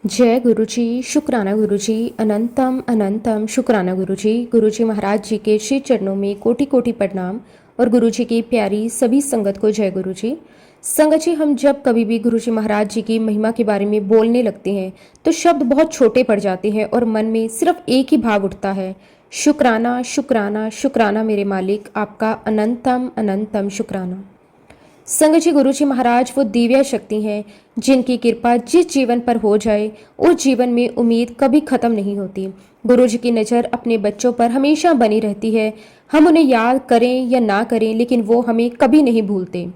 जय गुरु जी। शुक्राना गुरु जी। अनंतम अनंतम शुक्राना गुरु जी। गुरु जी महाराज जी के श्री चरणों में कोटि कोटि प्रणाम और गुरु जी की प्यारी सभी संगत को जय गुरु जी। संगत जी, हम जब कभी भी गुरु जी महाराज जी की महिमा के बारे में बोलने लगते हैं तो शब्द बहुत छोटे पड़ जाते हैं और मन में सिर्फ एक ही भाव उठता है, शुक्राना शुक्राना शुक्राना मेरे मालिक, आपका अनंतम अनंतम शुक्राना। संगत जी, गुरु जी महाराज वो दिव्य शक्ति हैं जिनकी कृपा जिस जीवन पर हो जाए उस जीवन में उम्मीद कभी खत्म नहीं होती। गुरु जी की नज़र अपने बच्चों पर हमेशा बनी रहती है। हम उन्हें याद करें या ना करें लेकिन वो हमें कभी नहीं भूलते।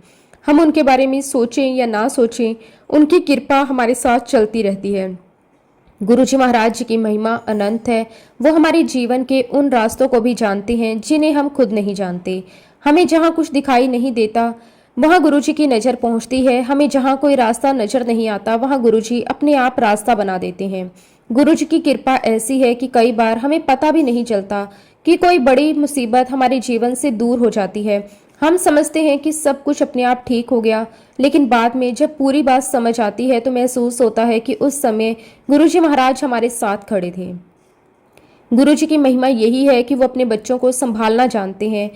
हम उनके बारे में सोचें या ना सोचें, उनकी कृपा हमारे साथ चलती रहती है। गुरु जी महाराज जी की महिमा अनंत है। वो हमारे जीवन के उन रास्तों को भी जानते हैं जिन्हें हम खुद नहीं जानते। हमें जहाँ कुछ दिखाई नहीं देता वहाँ गुरु जी की नज़र पहुँचती है। हमें जहाँ कोई रास्ता नजर नहीं आता वहाँ गुरु जी अपने आप रास्ता बना देते हैं। गुरु जी की कृपा ऐसी है कि कई बार हमें पता भी नहीं चलता कि कोई बड़ी मुसीबत हमारे जीवन से दूर हो जाती है। हम समझते हैं कि सब कुछ अपने आप ठीक हो गया, लेकिन बाद में जब पूरी बात समझ आती है तो महसूस होता है कि उस समय गुरु जी महाराज हमारे साथ खड़े थे। गुरु जी की महिमा यही है कि वो अपने बच्चों को संभालना जानते हैं।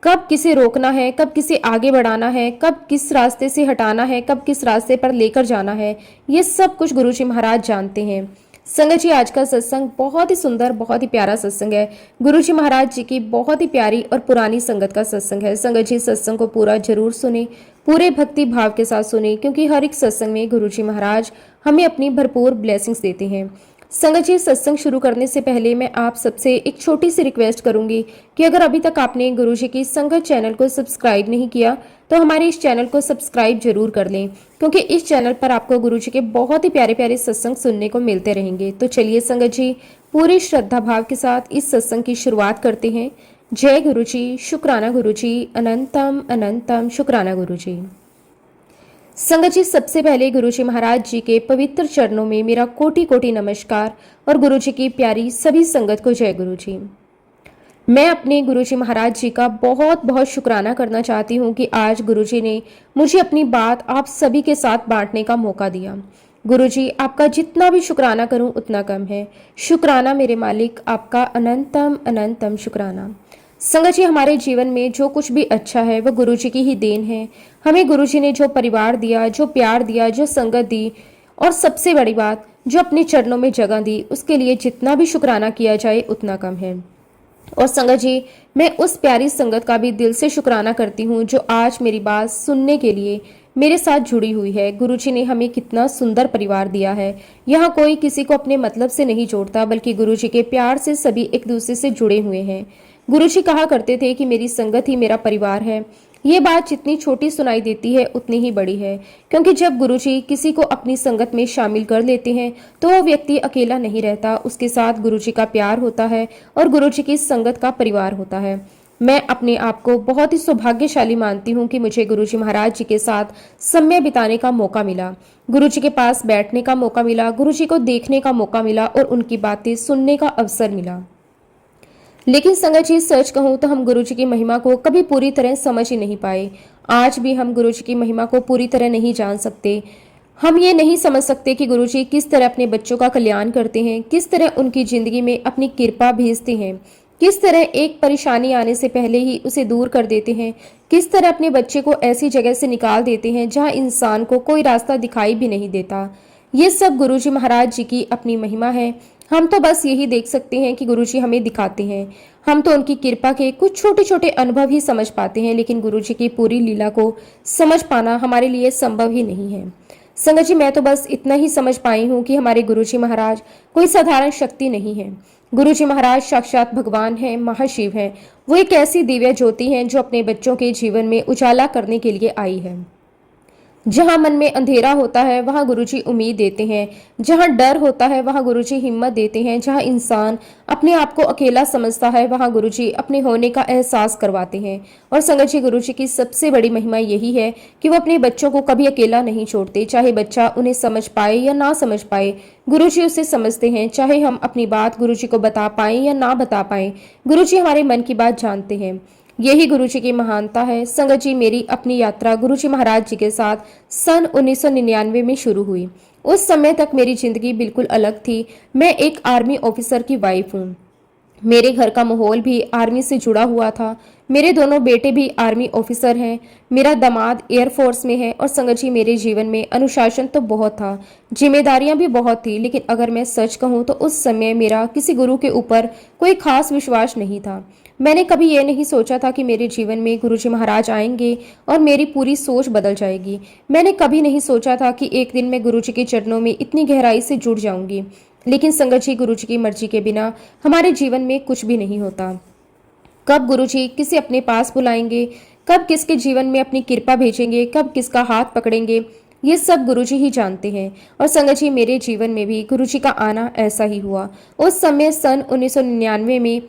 कब किसे रोकना है, कब किसे आगे बढ़ाना है, कब किस रास्ते से हटाना है, कब किस रास्ते पर लेकर जाना है, ये सब कुछ गुरु जी महाराज जानते हैं। संगत जी, आज का सत्संग बहुत ही सुंदर, बहुत ही प्यारा सत्संग है। गुरु जी महाराज जी की बहुत ही प्यारी और पुरानी संगत का सत्संग है। संगत जी, सत्संग को पूरा जरूर सुने, पूरे भक्ति भाव के साथ सुने, क्योंकि हर एक सत्संग में गुरु जी महाराज हमें अपनी भरपूर ब्लेसिंग्स देते हैं। संगत जी, सत्संग शुरू करने से पहले मैं आप सबसे एक छोटी सी रिक्वेस्ट करूंगी कि अगर अभी तक आपने गुरु जी की संगत चैनल को सब्सक्राइब नहीं किया तो हमारे इस चैनल को सब्सक्राइब जरूर कर लें, क्योंकि इस चैनल पर आपको गुरु जी के बहुत ही प्यारे प्यारे सत्संग सुनने को मिलते रहेंगे। तो चलिए संगत जी, पूरी श्रद्धा भाव के साथ इस सत्संग की शुरुआत करते हैं। जय गुरु जी। शुक्राना गुरु जी। अनंतम अनंतम शुक्राना गुरु जी। संगत जी, सबसे पहले गुरु जी महाराज जी के पवित्र चरणों में मेरा कोटि कोटि नमस्कार और गुरु जी की प्यारी सभी संगत को जय गुरु जी। मैं अपने गुरु जी महाराज जी का बहुत बहुत शुक्राना करना चाहती हूँ कि आज गुरु जी ने मुझे अपनी बात आप सभी के साथ बांटने का मौका दिया। गुरु जी, आपका जितना भी शुक्राना करूं उतना कम है। शुक्राना मेरे मालिक, आपका अनंतम अनंतम शुक्राना। संगत जी, हमारे जीवन में जो कुछ भी अच्छा है वह गुरु जी की ही देन है। हमें गुरु जी ने जो परिवार दिया, जो प्यार दिया, जो संगत दी और सबसे बड़ी बात जो अपने चरणों में जगह दी, उसके लिए जितना भी शुक्राना किया जाए उतना कम है। और संगत जी, मैं उस प्यारी संगत का भी दिल से शुक्राना करती हूँ जो आज मेरी बात सुनने के लिए मेरे साथ जुड़ी हुई है। गुरु जी ने हमें कितना सुंदर परिवार दिया है। यहाँ कोई किसी को अपने मतलब से नहीं जोड़ता, बल्कि गुरु जी के प्यार से सभी एक दूसरे से जुड़े हुए हैं। गुरु जी कहा करते थे कि मेरी संगत ही मेरा परिवार है। ये बात जितनी छोटी सुनाई देती है उतनी ही बड़ी है, क्योंकि जब गुरु जी किसी को अपनी संगत में शामिल कर लेते हैं तो वो व्यक्ति अकेला नहीं रहता, उसके साथ गुरु जी का प्यार होता है और गुरु जी की संगत का परिवार होता है। मैं अपने आप को बहुत ही सौभाग्यशाली मानती हूँ कि मुझे गुरु जी महाराज जी के साथ समय बिताने का मौका मिला, गुरु जी के पास बैठने का मौका मिला, गुरु जी को देखने का मौका मिला और उनकी बातें सुनने का अवसर मिला। लेकिन संगत जी, सच कहूँ तो हम गुरु जी की महिमा को कभी पूरी तरह समझ ही नहीं पाए। आज भी हम गुरु जी की महिमा को पूरी तरह नहीं जान सकते। हम ये नहीं समझ सकते कि गुरु जी किस तरह अपने बच्चों का कल्याण करते हैं, किस तरह उनकी जिंदगी में अपनी कृपा भेजते हैं, किस तरह एक परेशानी आने से पहले ही उसे दूर कर देते हैं, किस तरह अपने बच्चे को ऐसी जगह से निकाल देते हैं जहां इंसान को कोई रास्ता दिखाई भी नहीं देता। ये सब गुरु जी महाराज जी की अपनी महिमा है। हम तो बस यही देख सकते हैं कि गुरु जी हमें दिखाते हैं। हम तो उनकी कृपा के कुछ छोटे छोटे अनुभव ही समझ पाते हैं, लेकिन गुरु जी की पूरी लीला को समझ पाना हमारे लिए संभव ही नहीं है। संगत जी, मैं तो बस इतना ही समझ पाई हूँ कि हमारे गुरु जी महाराज कोई साधारण शक्ति नहीं है। गुरु जी महाराज साक्षात भगवान हैं, महाशिव हैं। वो एक ऐसी दिव्य ज्योति हैं जो अपने बच्चों के जीवन में उजाला करने के लिए आई है। जहां मन में अंधेरा होता है वहां गुरुजी उम्मीद देते हैं, जहां डर होता है वहां गुरुजी हिम्मत देते हैं, जहां इंसान अपने आप को अकेला समझता है वहां गुरुजी अपने होने का एहसास करवाते हैं। और संगत जी, गुरुजी की सबसे बड़ी महिमा यही है कि वो अपने बच्चों को कभी अकेला नहीं छोड़ते। चाहे बच्चा उन्हें समझ पाए या ना समझ पाए, गुरुजी उसे समझते हैं। चाहे हम अपनी बात गुरुजी को बता पाए या ना बता पाए, गुरुजी हमारे मन की बात जानते हैं। यही गुरु जी की महानता है। संगत जी, मेरी अपनी यात्रा गुरु जी महाराज जी के साथ सन 1999 में शुरू हुई। उस समय तक मेरी जिंदगी बिल्कुल अलग थी। मैं एक आर्मी ऑफिसर की वाइफ हूँ। मेरे घर का माहौल भी आर्मी से जुड़ा हुआ था। मेरे दोनों बेटे भी आर्मी ऑफिसर हैं। मेरा दामाद एयरफोर्स में है और संगत जी मेरे जीवन में अनुशासन तो बहुत था, जिम्मेदारियां भी बहुत थी। लेकिन अगर मैं सच कहूँ तो उस समय मेरा किसी गुरु के ऊपर कोई खास विश्वास नहीं था। मैंने कभी ये नहीं सोचा था कि मेरे जीवन में गुरुजी महाराज आएंगे और मेरी पूरी सोच बदल जाएगी। मैंने कभी नहीं सोचा था कि एक दिन मैं गुरुजी के चरणों में इतनी गहराई से जुड़ जाऊंगी। लेकिन संगत जी, गुरुजी की मर्जी के बिना हमारे जीवन में कुछ भी नहीं होता। कब गुरुजी किसे अपने पास बुलाएंगे, कब किसके जीवन में अपनी कृपा भेजेंगे, कब किसका हाथ पकड़ेंगे, ये सब गुरुजी ही जानते हैं। और संगत जी, मेरे जीवन में भी गुरुजी का आना ऐसा ही हुआ। उस समय सन 1999 में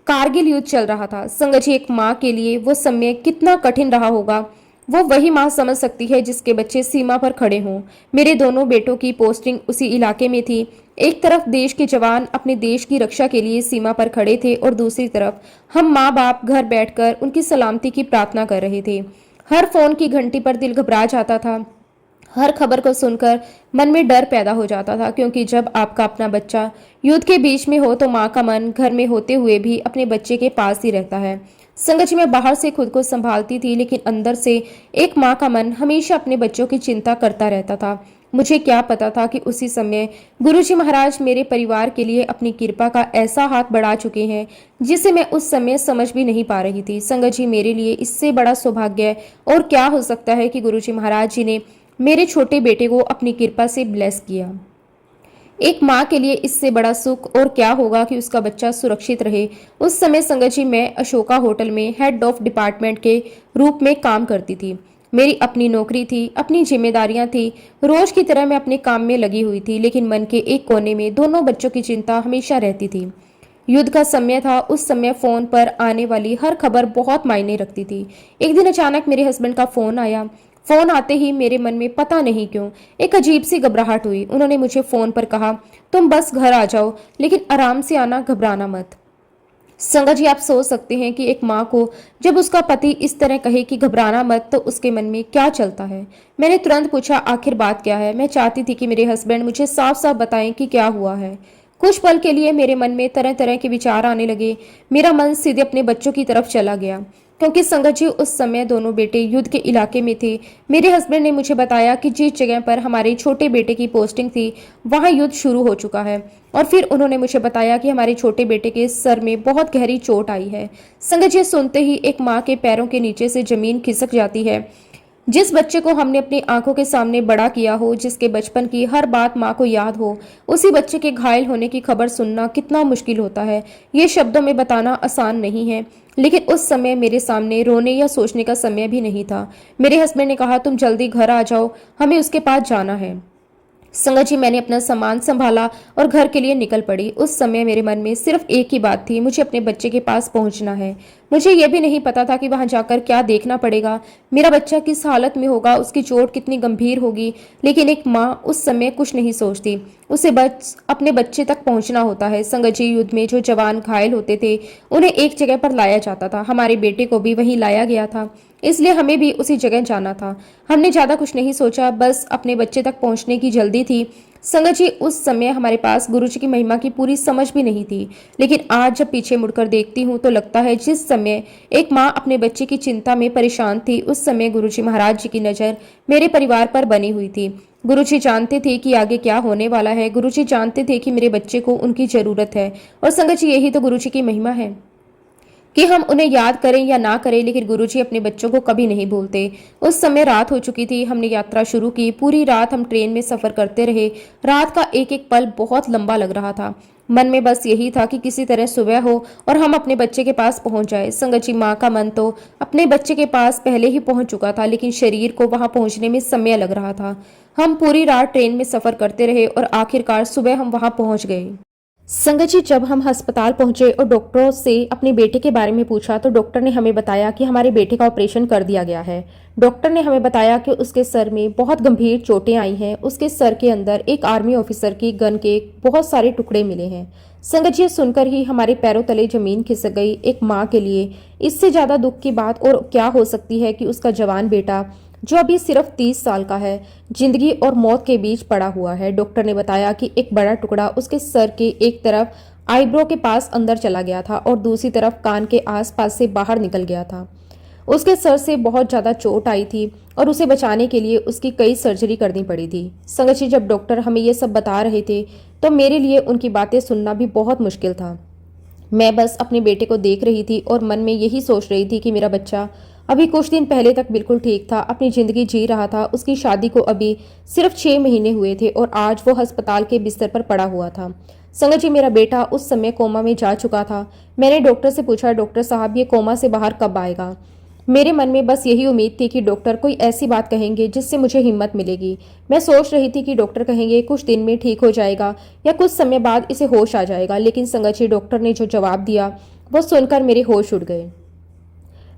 कारगिल युद्ध चल रहा था। संगत जी, एक माँ के लिए वो समय कितना कठिन रहा होगा, वो वही माँ समझ सकती है जिसके बच्चे सीमा पर खड़े हों। मेरे दोनों बेटों की पोस्टिंग उसी इलाके में थी। एक तरफ देश के जवान अपने देश की रक्षा के लिए सीमा पर खड़े थे और दूसरी तरफ हम माँ बाप घर बैठकर उनकी सलामती की प्रार्थना कर रहे थे। हर फोन की घंटी पर दिल घबरा जाता था। हर खबर को सुनकर मन में डर पैदा हो जाता था, क्योंकि जब आपका अपना बच्चा युद्ध के बीच में हो तो माँ का मन घर में होते हुए भी अपने बच्चे के पास ही रहता है। संगत जी, मैं बाहर से खुद को संभालती थी, लेकिन अंदर से एक माँ का मन हमेशा अपने बच्चों की चिंता करता रहता था। मुझे क्या पता था कि उसी समय गुरुजी महाराज मेरे परिवार के लिए अपनी कृपा का ऐसा हाथ बढ़ा चुके हैं जिसे मैं उस समय समझ भी नहीं पा रही थी। संगत जी, मेरे लिए इससे बड़ा सौभाग्य और क्या हो सकता है कि गुरुजी महाराज जी ने मेरे छोटे बेटे को अपनी कृपा से ब्लेस किया। एक माँ के लिए इससे बड़ा सुख और क्या होगा कि उसका बच्चा सुरक्षित रहे। उस समय संगत जी, मैं अशोका होटल में हेड ऑफ डिपार्टमेंट के रूप में काम करती थी। मेरी अपनी नौकरी थी, अपनी जिम्मेदारियां थी। रोज की तरह मैं अपने काम में लगी हुई थी, लेकिन मन के एक कोने में दोनों बच्चों की चिंता हमेशा रहती थी। युद्ध का समय था। उस समय फोन पर आने वाली हर खबर बहुत मायने रखती थी। एक दिन अचानक मेरे हस्बैंड का फोन आया। फोन आते ही मेरे मन में पता नहीं क्यों एक अजीब सी घबराहट हुई। उन्होंने मुझे फोन पर कहा, तुम बस घर आ जाओ, लेकिन आराम से आना, घबराना मत। संगत जी, आप सोच सकते हैं कि एक माँ को जब उसका पति इस तरह कहे कि घबराना मत, तो उसके मन में क्या चलता है। मैंने तुरंत पूछा, आखिर बात क्या है। मैं चाहती थी कि मेरे हस्बैंड मुझे साफ साफ बताएं कि क्या हुआ है। कुछ पल के लिए मेरे मन में तरह तरह के विचार आने लगे। मेरा मन सीधे अपने बच्चों की तरफ चला गया, क्योंकि संगत जी, उस समय दोनों बेटे युद्ध के इलाके में थे। मेरे हस्बैंड ने मुझे बताया कि जिस जगह पर हमारे छोटे बेटे की पोस्टिंग थी वहां युद्ध शुरू हो चुका है। और फिर उन्होंने मुझे बताया कि हमारे छोटे बेटे के सर में बहुत गहरी चोट आई है। संगत जी, सुनते ही एक माँ के पैरों के नीचे से जमीन खिसक जाती है। जिस बच्चे को हमने अपनी आंखों के सामने बड़ा किया हो, जिसके बचपन की हर बात माँ को याद हो, उसी बच्चे के घायल होने की खबर सुनना कितना मुश्किल होता है, ये शब्दों में बताना आसान नहीं है। लेकिन उस समय मेरे सामने रोने या सोचने का समय भी नहीं था। मेरे हस्बैंड ने कहा, तुम जल्दी घर आ जाओ, हमें उसके पास जाना है। संगत जी, मैंने अपना सामान संभाला और घर के लिए निकल पड़ी। उस समय मेरे मन में सिर्फ एक ही बात थी, मुझे अपने बच्चे के पास पहुंचना है। मुझे यह भी नहीं पता था कि वहां जाकर क्या देखना पड़ेगा, मेरा बच्चा किस हालत में होगा, उसकी चोट कितनी गंभीर होगी। लेकिन एक माँ उस समय कुछ नहीं सोचती, उसे बस अपने बच्चे तक पहुंचना होता है। संगत जी, युद्ध में जो जवान घायल होते थे उन्हें एक जगह पर लाया जाता था। हमारे बेटे को भी वहीं लाया गया था, इसलिए हमें भी उसी जगह जाना था। हमने ज्यादा कुछ नहीं सोचा, बस अपने बच्चे तक पहुंचने की जल्दी थी। संगत जी, उस समय हमारे पास गुरुजी की महिमा की पूरी समझ भी नहीं थी। लेकिन आज जब पीछे मुड़कर देखती हूँ तो लगता है जिस समय एक माँ अपने बच्चे की चिंता में परेशान थी, उस समय गुरुजी महाराज जी की नजर मेरे परिवार पर बनी हुई थी। गुरुजी जानते थे कि आगे क्या होने वाला है। गुरुजी जानते थे कि मेरे बच्चे को उनकी जरूरत है। और संगत जी, यही तो गुरुजी की महिमा है कि हम उन्हें याद करें या ना करें, लेकिन गुरुजी अपने बच्चों को कभी नहीं भूलते। उस समय रात हो चुकी थी। हमने यात्रा शुरू की। पूरी रात हम ट्रेन में सफर करते रहे। रात का एक एक पल बहुत लंबा लग रहा था। मन में बस यही था कि किसी तरह सुबह हो और हम अपने बच्चे के पास पहुंच जाए। संगत जी, माँ का मन तो अपने बच्चे के पास पहले ही पहुंच चुका था, लेकिन शरीर को वहां पहुंचने में समय लग रहा था। हम पूरी रात ट्रेन में सफर करते रहे और आखिरकार सुबह हम वहां पहुंच गए। संगत जी, जब हम अस्पताल पहुंचे और डॉक्टरों से अपने बेटे के बारे में पूछा तो डॉक्टर ने हमें बताया कि हमारे बेटे का ऑपरेशन कर दिया गया है। डॉक्टर ने हमें बताया कि उसके सर में बहुत गंभीर चोटें आई हैं। उसके सर के अंदर एक आर्मी ऑफिसर की गन के बहुत सारे टुकड़े मिले हैं। संगत जी, सुनकर ही हमारे पैरों तले जमीन खिसक गई। एक माँ के लिए इससे ज्यादा दुख की बात और क्या हो सकती है कि उसका जवान बेटा जो अभी सिर्फ 30 साल का है, जिंदगी और मौत के बीच पड़ा हुआ है। डॉक्टर ने बताया कि एक बड़ा टुकड़ा उसके सर के एक तरफ आईब्रो के पास अंदर चला गया था और दूसरी तरफ कान के आसपास से बाहर निकल गया था। उसके सर से बहुत ज़्यादा चोट आई थी और उसे बचाने के लिए उसकी कई सर्जरी करनी पड़ी थी। संगत जी, जब डॉक्टर हमें ये सब बता रहे थे तो मेरे लिए उनकी बातें सुनना भी बहुत मुश्किल था। मैं बस अपने बेटे को देख रही थी और मन में यही सोच रही थी कि मेरा बच्चा अभी कुछ दिन पहले तक बिल्कुल ठीक था, अपनी ज़िंदगी जी रहा था। उसकी शादी को अभी सिर्फ 6 महीने हुए थे और आज वो अस्पताल के बिस्तर पर पड़ा हुआ था। संगत जी, मेरा बेटा उस समय कोमा में जा चुका था। मैंने डॉक्टर से पूछा, डॉक्टर साहब ये कोमा से बाहर कब आएगा? मेरे मन में बस यही उम्मीद थी कि डॉक्टर कोई ऐसी बात कहेंगे जिससे मुझे हिम्मत मिलेगी। मैं सोच रही थी कि डॉक्टर कहेंगे कुछ दिन में ठीक हो जाएगा या कुछ समय बाद इसे होश आ जाएगा, लेकिन संगत जी, डॉक्टर ने जो जवाब दिया वो सुनकर मेरे होश उड़ गए।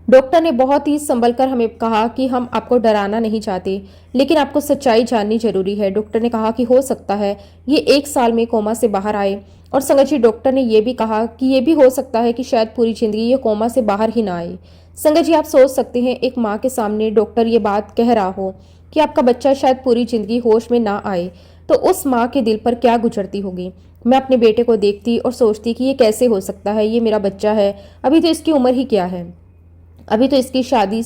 डॉक्टर ने बहुत ही संभल कर हमें कहा कि हम आपको डराना नहीं चाहते, लेकिन आपको सच्चाई जाननी जरूरी है। डॉक्टर ने कहा कि हो सकता है ये 1 साल में कोमा से बाहर आए, और संगत जी, डॉक्टर ने यह भी कहा कि ये भी हो सकता है कि शायद पूरी जिंदगी ये कोमा से बाहर ही ना आए। संगत जी, आप सोच सकते हैं एक माँ के सामने डॉक्टर ये बात कह रहा हो कि आपका बच्चा शायद पूरी जिंदगी होश में ना आए, तो उस माँ के दिल पर क्या गुजरती होगी। मैं अपने बेटे को देखती और सोचती कि ये कैसे हो सकता है, ये मेरा बच्चा है, अभी तो इसकी उम्र ही क्या है, अभी तो इसकी शादी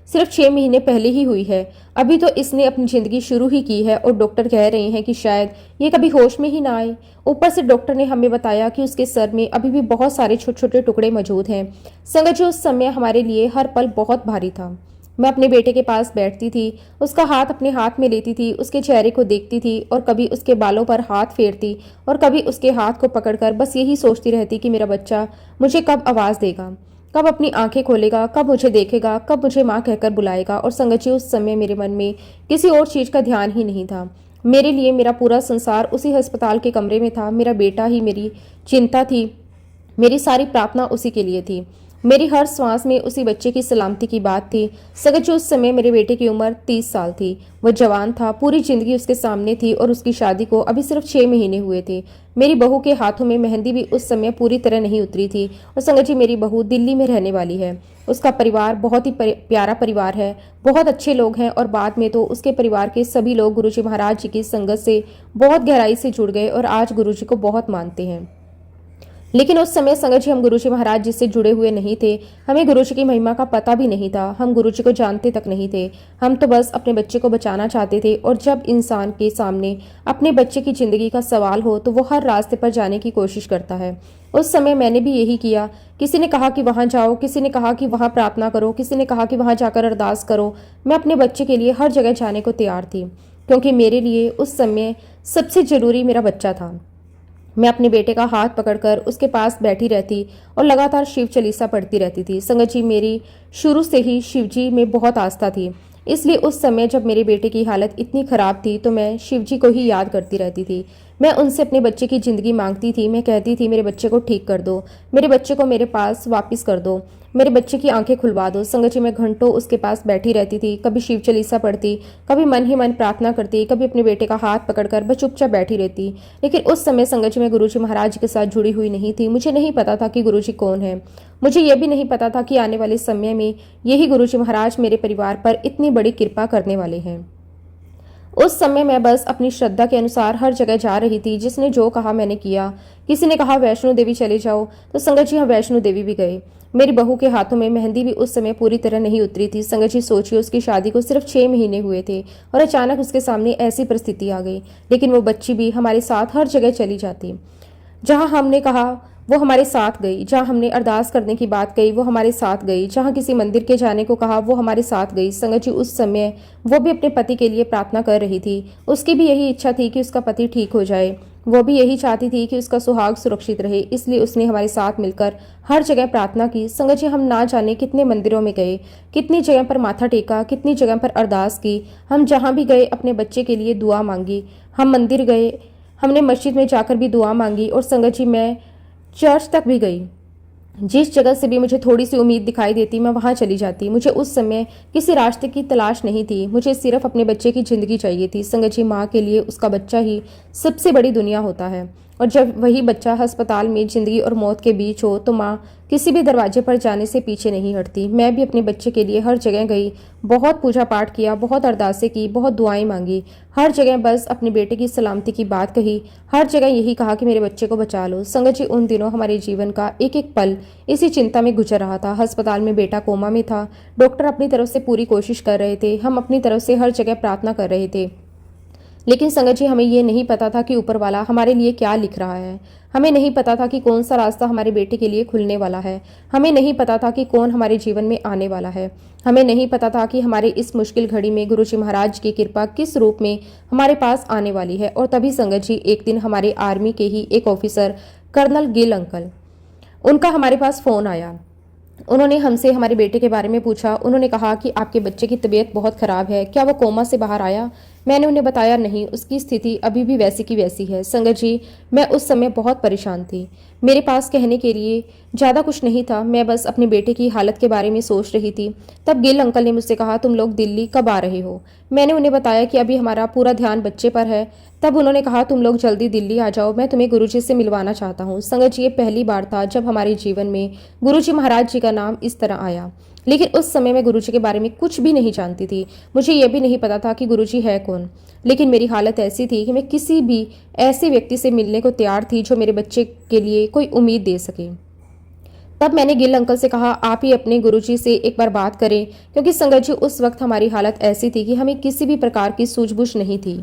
सिर्फ 6 महीने पहले ही हुई है, अभी तो इसने अपनी ज़िंदगी शुरू ही की है, और डॉक्टर कह रहे हैं कि शायद ये कभी होश में ही ना आए। ऊपर से डॉक्टर ने हमें बताया कि उसके सर में अभी भी बहुत सारे छोटे छोटे टुकड़े मौजूद हैं। संगत जी, उस समय हमारे लिए हर पल बहुत भारी था। मैं अपने बेटे के पास बैठती थी, उसका हाथ अपने हाथ में लेती थी, उसके चेहरे को देखती थी और कभी उसके बालों पर हाथ फेरती और कभी उसके हाथ को पकड़कर बस यही सोचती रहती कि मेरा बच्चा मुझे कब आवाज़ देगा, कब अपनी आंखें खोलेगा, कब मुझे देखेगा, कब मुझे माँ कहकर बुलाएगा। और संगत जी, उस समय मेरे मन में किसी और चीज़ का ध्यान ही नहीं था। मेरे लिए मेरा पूरा संसार उसी अस्पताल के कमरे में था। मेरा बेटा ही मेरी चिंता थी, मेरी सारी प्रार्थना उसी के लिए थी। मेरी हर श्वास में उसी बच्चे की सलामती की बात थी। सगत जी, उस समय मेरे बेटे की उम्र 30 साल थी। वह जवान था, पूरी जिंदगी उसके सामने थी और उसकी शादी को अभी सिर्फ 6 महीने हुए थे। मेरी बहू के हाथों में मेहंदी भी उस समय पूरी तरह नहीं उतरी थी। और संगत जी, मेरी बहू दिल्ली में रहने वाली है। उसका परिवार बहुत ही प्यारा परिवार है, बहुत अच्छे लोग हैं, और बाद में तो उसके परिवार के सभी लोग गुरुजी महाराज जी की संगत से बहुत गहराई से जुड़ गए और आज गुरुजी को बहुत मानते हैं। लेकिन उस समय संगत जी, हम गुरुजी महाराज जी से जुड़े हुए नहीं थे। हमें गुरुजी की महिमा का पता भी नहीं था, हम गुरुजी को जानते तक नहीं थे। हम तो बस अपने बच्चे को बचाना चाहते थे, और जब इंसान के सामने अपने बच्चे की जिंदगी का सवाल हो तो वो हर रास्ते पर जाने की कोशिश करता है। उस समय मैंने भी यही किया। किसी ने कहा कि वहाँ जाओ, किसी ने कहा कि वहाँ प्रार्थना करो, किसी ने कहा कि वहाँ जाकर अरदास करो। मैं अपने बच्चे के लिए हर जगह जाने को तैयार थी, क्योंकि मेरे लिए उस समय सबसे जरूरी मेरा बच्चा था। मैं अपने बेटे का हाथ पकड़कर उसके पास बैठी रहती और लगातार शिव चालीसा पढ़ती रहती थी। संगत जी, मेरी शुरू से ही शिव जी में बहुत आस्था थी, इसलिए उस समय जब मेरे बेटे की हालत इतनी ख़राब थी तो मैं शिव जी को ही याद करती रहती थी। मैं उनसे अपने बच्चे की ज़िंदगी मांगती थी। मैं कहती थी, मेरे बच्चे को ठीक कर दो, मेरे बच्चे को मेरे पास वापस कर दो, मेरे बच्चे की आंखें खुलवा दो। संगत जी, मैं घंटों उसके पास बैठी रहती थी, कभी शिव चालीसा पढ़ती, कभी मन ही मन प्रार्थना करती, कभी अपने बेटे का हाथ पकड़कर बस चुपचाप बैठी रहती। लेकिन उस समय संगत जी, मैं गुरुजी महाराज के साथ जुड़ी हुई नहीं थी। मुझे नहीं पता था कि गुरुजी कौन है। मुझे यह भी नहीं पता था कि आने वाले समय में यही गुरुजी महाराज मेरे परिवार पर इतनी बड़ी कृपा करने वाले हैं। उस समय मैं बस अपनी श्रद्धा के अनुसार हर जगह जा रही थी। जिसने जो कहा मैंने किया। किसी ने कहा वैष्णो देवी चले जाओ, तो संगत जी, हम वैष्णो देवी भी गए। मेरी बहू के हाथों में मेहंदी भी उस समय पूरी तरह नहीं उतरी थी। संगत जी, सोचिए, उसकी शादी को सिर्फ 6 महीने हुए थे और अचानक उसके सामने ऐसी परिस्थिति आ गई। लेकिन वो बच्ची भी हमारे साथ हर जगह चली जाती। जहाँ हमने कहा वो हमारे साथ गई, जहाँ हमने अरदास करने की बात कही वो हमारे साथ गई, जहाँ किसी मंदिर के जाने को कहा वो हमारे साथ गई। संगत जी, उस समय वो भी अपने पति के लिए प्रार्थना कर रही थी। उसकी भी यही इच्छा थी कि उसका पति ठीक हो जाए। वो भी यही चाहती थी कि उसका सुहाग सुरक्षित रहे, इसलिए उसने हमारे साथ मिलकर हर जगह प्रार्थना की। संगत जी, हम ना जाने कितने मंदिरों में गए, कितनी जगह पर माथा टेका, कितनी जगह पर अरदास की। हम जहाँ भी गए अपने बच्चे के लिए दुआ मांगी। हम मंदिर गए, हमने मस्जिद में जाकर भी दुआ मांगी, और संगत जी, मैं चर्च तक भी गई। जिस जगह से भी मुझे थोड़ी सी उम्मीद दिखाई देती मैं वहाँ चली जाती। मुझे उस समय किसी रास्ते की तलाश नहीं थी, मुझे सिर्फ अपने बच्चे की ज़िंदगी चाहिए थी। संगत जी, माँ के लिए उसका बच्चा ही सबसे बड़ी दुनिया होता है, और जब वही बच्चा अस्पताल में ज़िंदगी और मौत के बीच हो तो माँ किसी भी दरवाजे पर जाने से पीछे नहीं हटती। मैं भी अपने बच्चे के लिए हर जगह गई, बहुत पूजा पाठ किया, बहुत अरदासें की, बहुत दुआएं मांगी। हर जगह बस अपने बेटे की सलामती की बात कही, हर जगह यही कहा कि मेरे बच्चे को बचा लो। संगत जी, उन दिनों हमारे जीवन का एक एक पल इसी चिंता में गुजर रहा था। अस्पताल में बेटा कोमा में था, डॉक्टर अपनी तरफ से पूरी कोशिश कर रहे थे, हम अपनी तरफ से हर जगह प्रार्थना कर रहे थे। लेकिन संगत जी, हमें ये नहीं पता था कि ऊपर वाला हमारे लिए क्या लिख रहा है। हमें नहीं पता था कि कौन सा रास्ता हमारे बेटे के लिए खुलने वाला है। हमें नहीं पता था कि कौन हमारे जीवन में आने वाला है। हमें नहीं पता था कि हमारे इस मुश्किल घड़ी में गुरुजी महाराज की कृपा किस रूप में हमारे पास आने वाली है। और तभी संगत जी, एक दिन हमारे आर्मी के ही एक ऑफिसर कर्नल गिल अंकल, उनका हमारे पास फ़ोन आया। उन्होंने हमसे हमारे बेटे के बारे में पूछा। उन्होंने कहा कि आपके बच्चे की तबीयत बहुत ख़राब है, क्या वो कोमा से बाहर आया? मैंने उन्हें बताया नहीं, उसकी स्थिति अभी भी वैसी की वैसी है। संगत जी, मैं उस समय बहुत परेशान थी। मेरे पास कहने के लिए ज़्यादा कुछ नहीं था। मैं बस अपने बेटे की हालत के बारे में सोच रही थी। तब गिल अंकल ने मुझसे कहा, तुम लोग दिल्ली कब आ रहे हो? मैंने उन्हें बताया कि अभी हमारा पूरा ध्यान बच्चे पर है। तब उन्होंने कहा, तुम लोग जल्दी दिल्ली आ जाओ, मैं तुम्हें गुरुजी से मिलवाना चाहता हूँ। संगत जी, ये पहली बार था जब हमारे जीवन में गुरुजी महाराज जी का नाम इस तरह आया। लेकिन उस समय मैं गुरुजी के बारे में कुछ भी नहीं जानती थी। मुझे यह भी नहीं पता था कि गुरुजी है कौन। लेकिन मेरी हालत ऐसी थी कि मैं किसी भी ऐसे व्यक्ति से मिलने को तैयार थी जो मेरे बच्चे के लिए कोई उम्मीद दे सके। तब मैंने गिल अंकल से कहा, आप ही अपने गुरुजी से एक बार बात करें, क्योंकि संगत जी, उस वक्त हमारी हालत ऐसी थी कि हमें किसी भी प्रकार की सूझबूझ नहीं थी।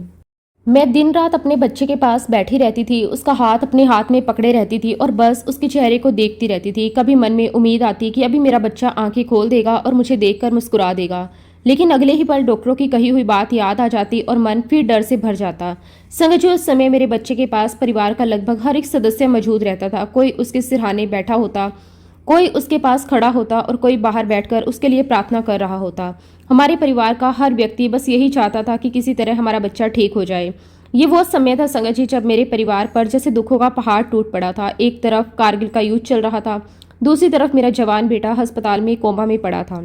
मैं दिन रात अपने बच्चे के पास बैठी रहती थी, उसका हाथ अपने हाथ में पकड़े रहती थी और बस उसके चेहरे को देखती रहती थी। कभी मन में उम्मीद आती कि अभी मेरा बच्चा आंखें खोल देगा और मुझे देखकर मुस्कुरा देगा, लेकिन अगले ही पल डॉक्टरों की कही हुई बात याद आ जाती और मन फिर डर से भर जाता। संगत जी, उस समय मेरे बच्चे के पास परिवार का लगभग हर एक सदस्य मौजूद रहता था। कोई उसके सिरहाने बैठा होता, कोई उसके पास खड़ा होता और कोई बाहर बैठकर उसके लिए प्रार्थना कर रहा होता। हमारे परिवार का हर व्यक्ति बस यही चाहता था कि किसी तरह हमारा बच्चा ठीक हो जाए। ये वो समय था संगत जी, जब मेरे परिवार पर जैसे दुखों का पहाड़ टूट पड़ा था। एक तरफ कारगिल का युद्ध चल रहा था, दूसरी तरफ मेरा जवान बेटा अस्पताल में कोमा में पड़ा था।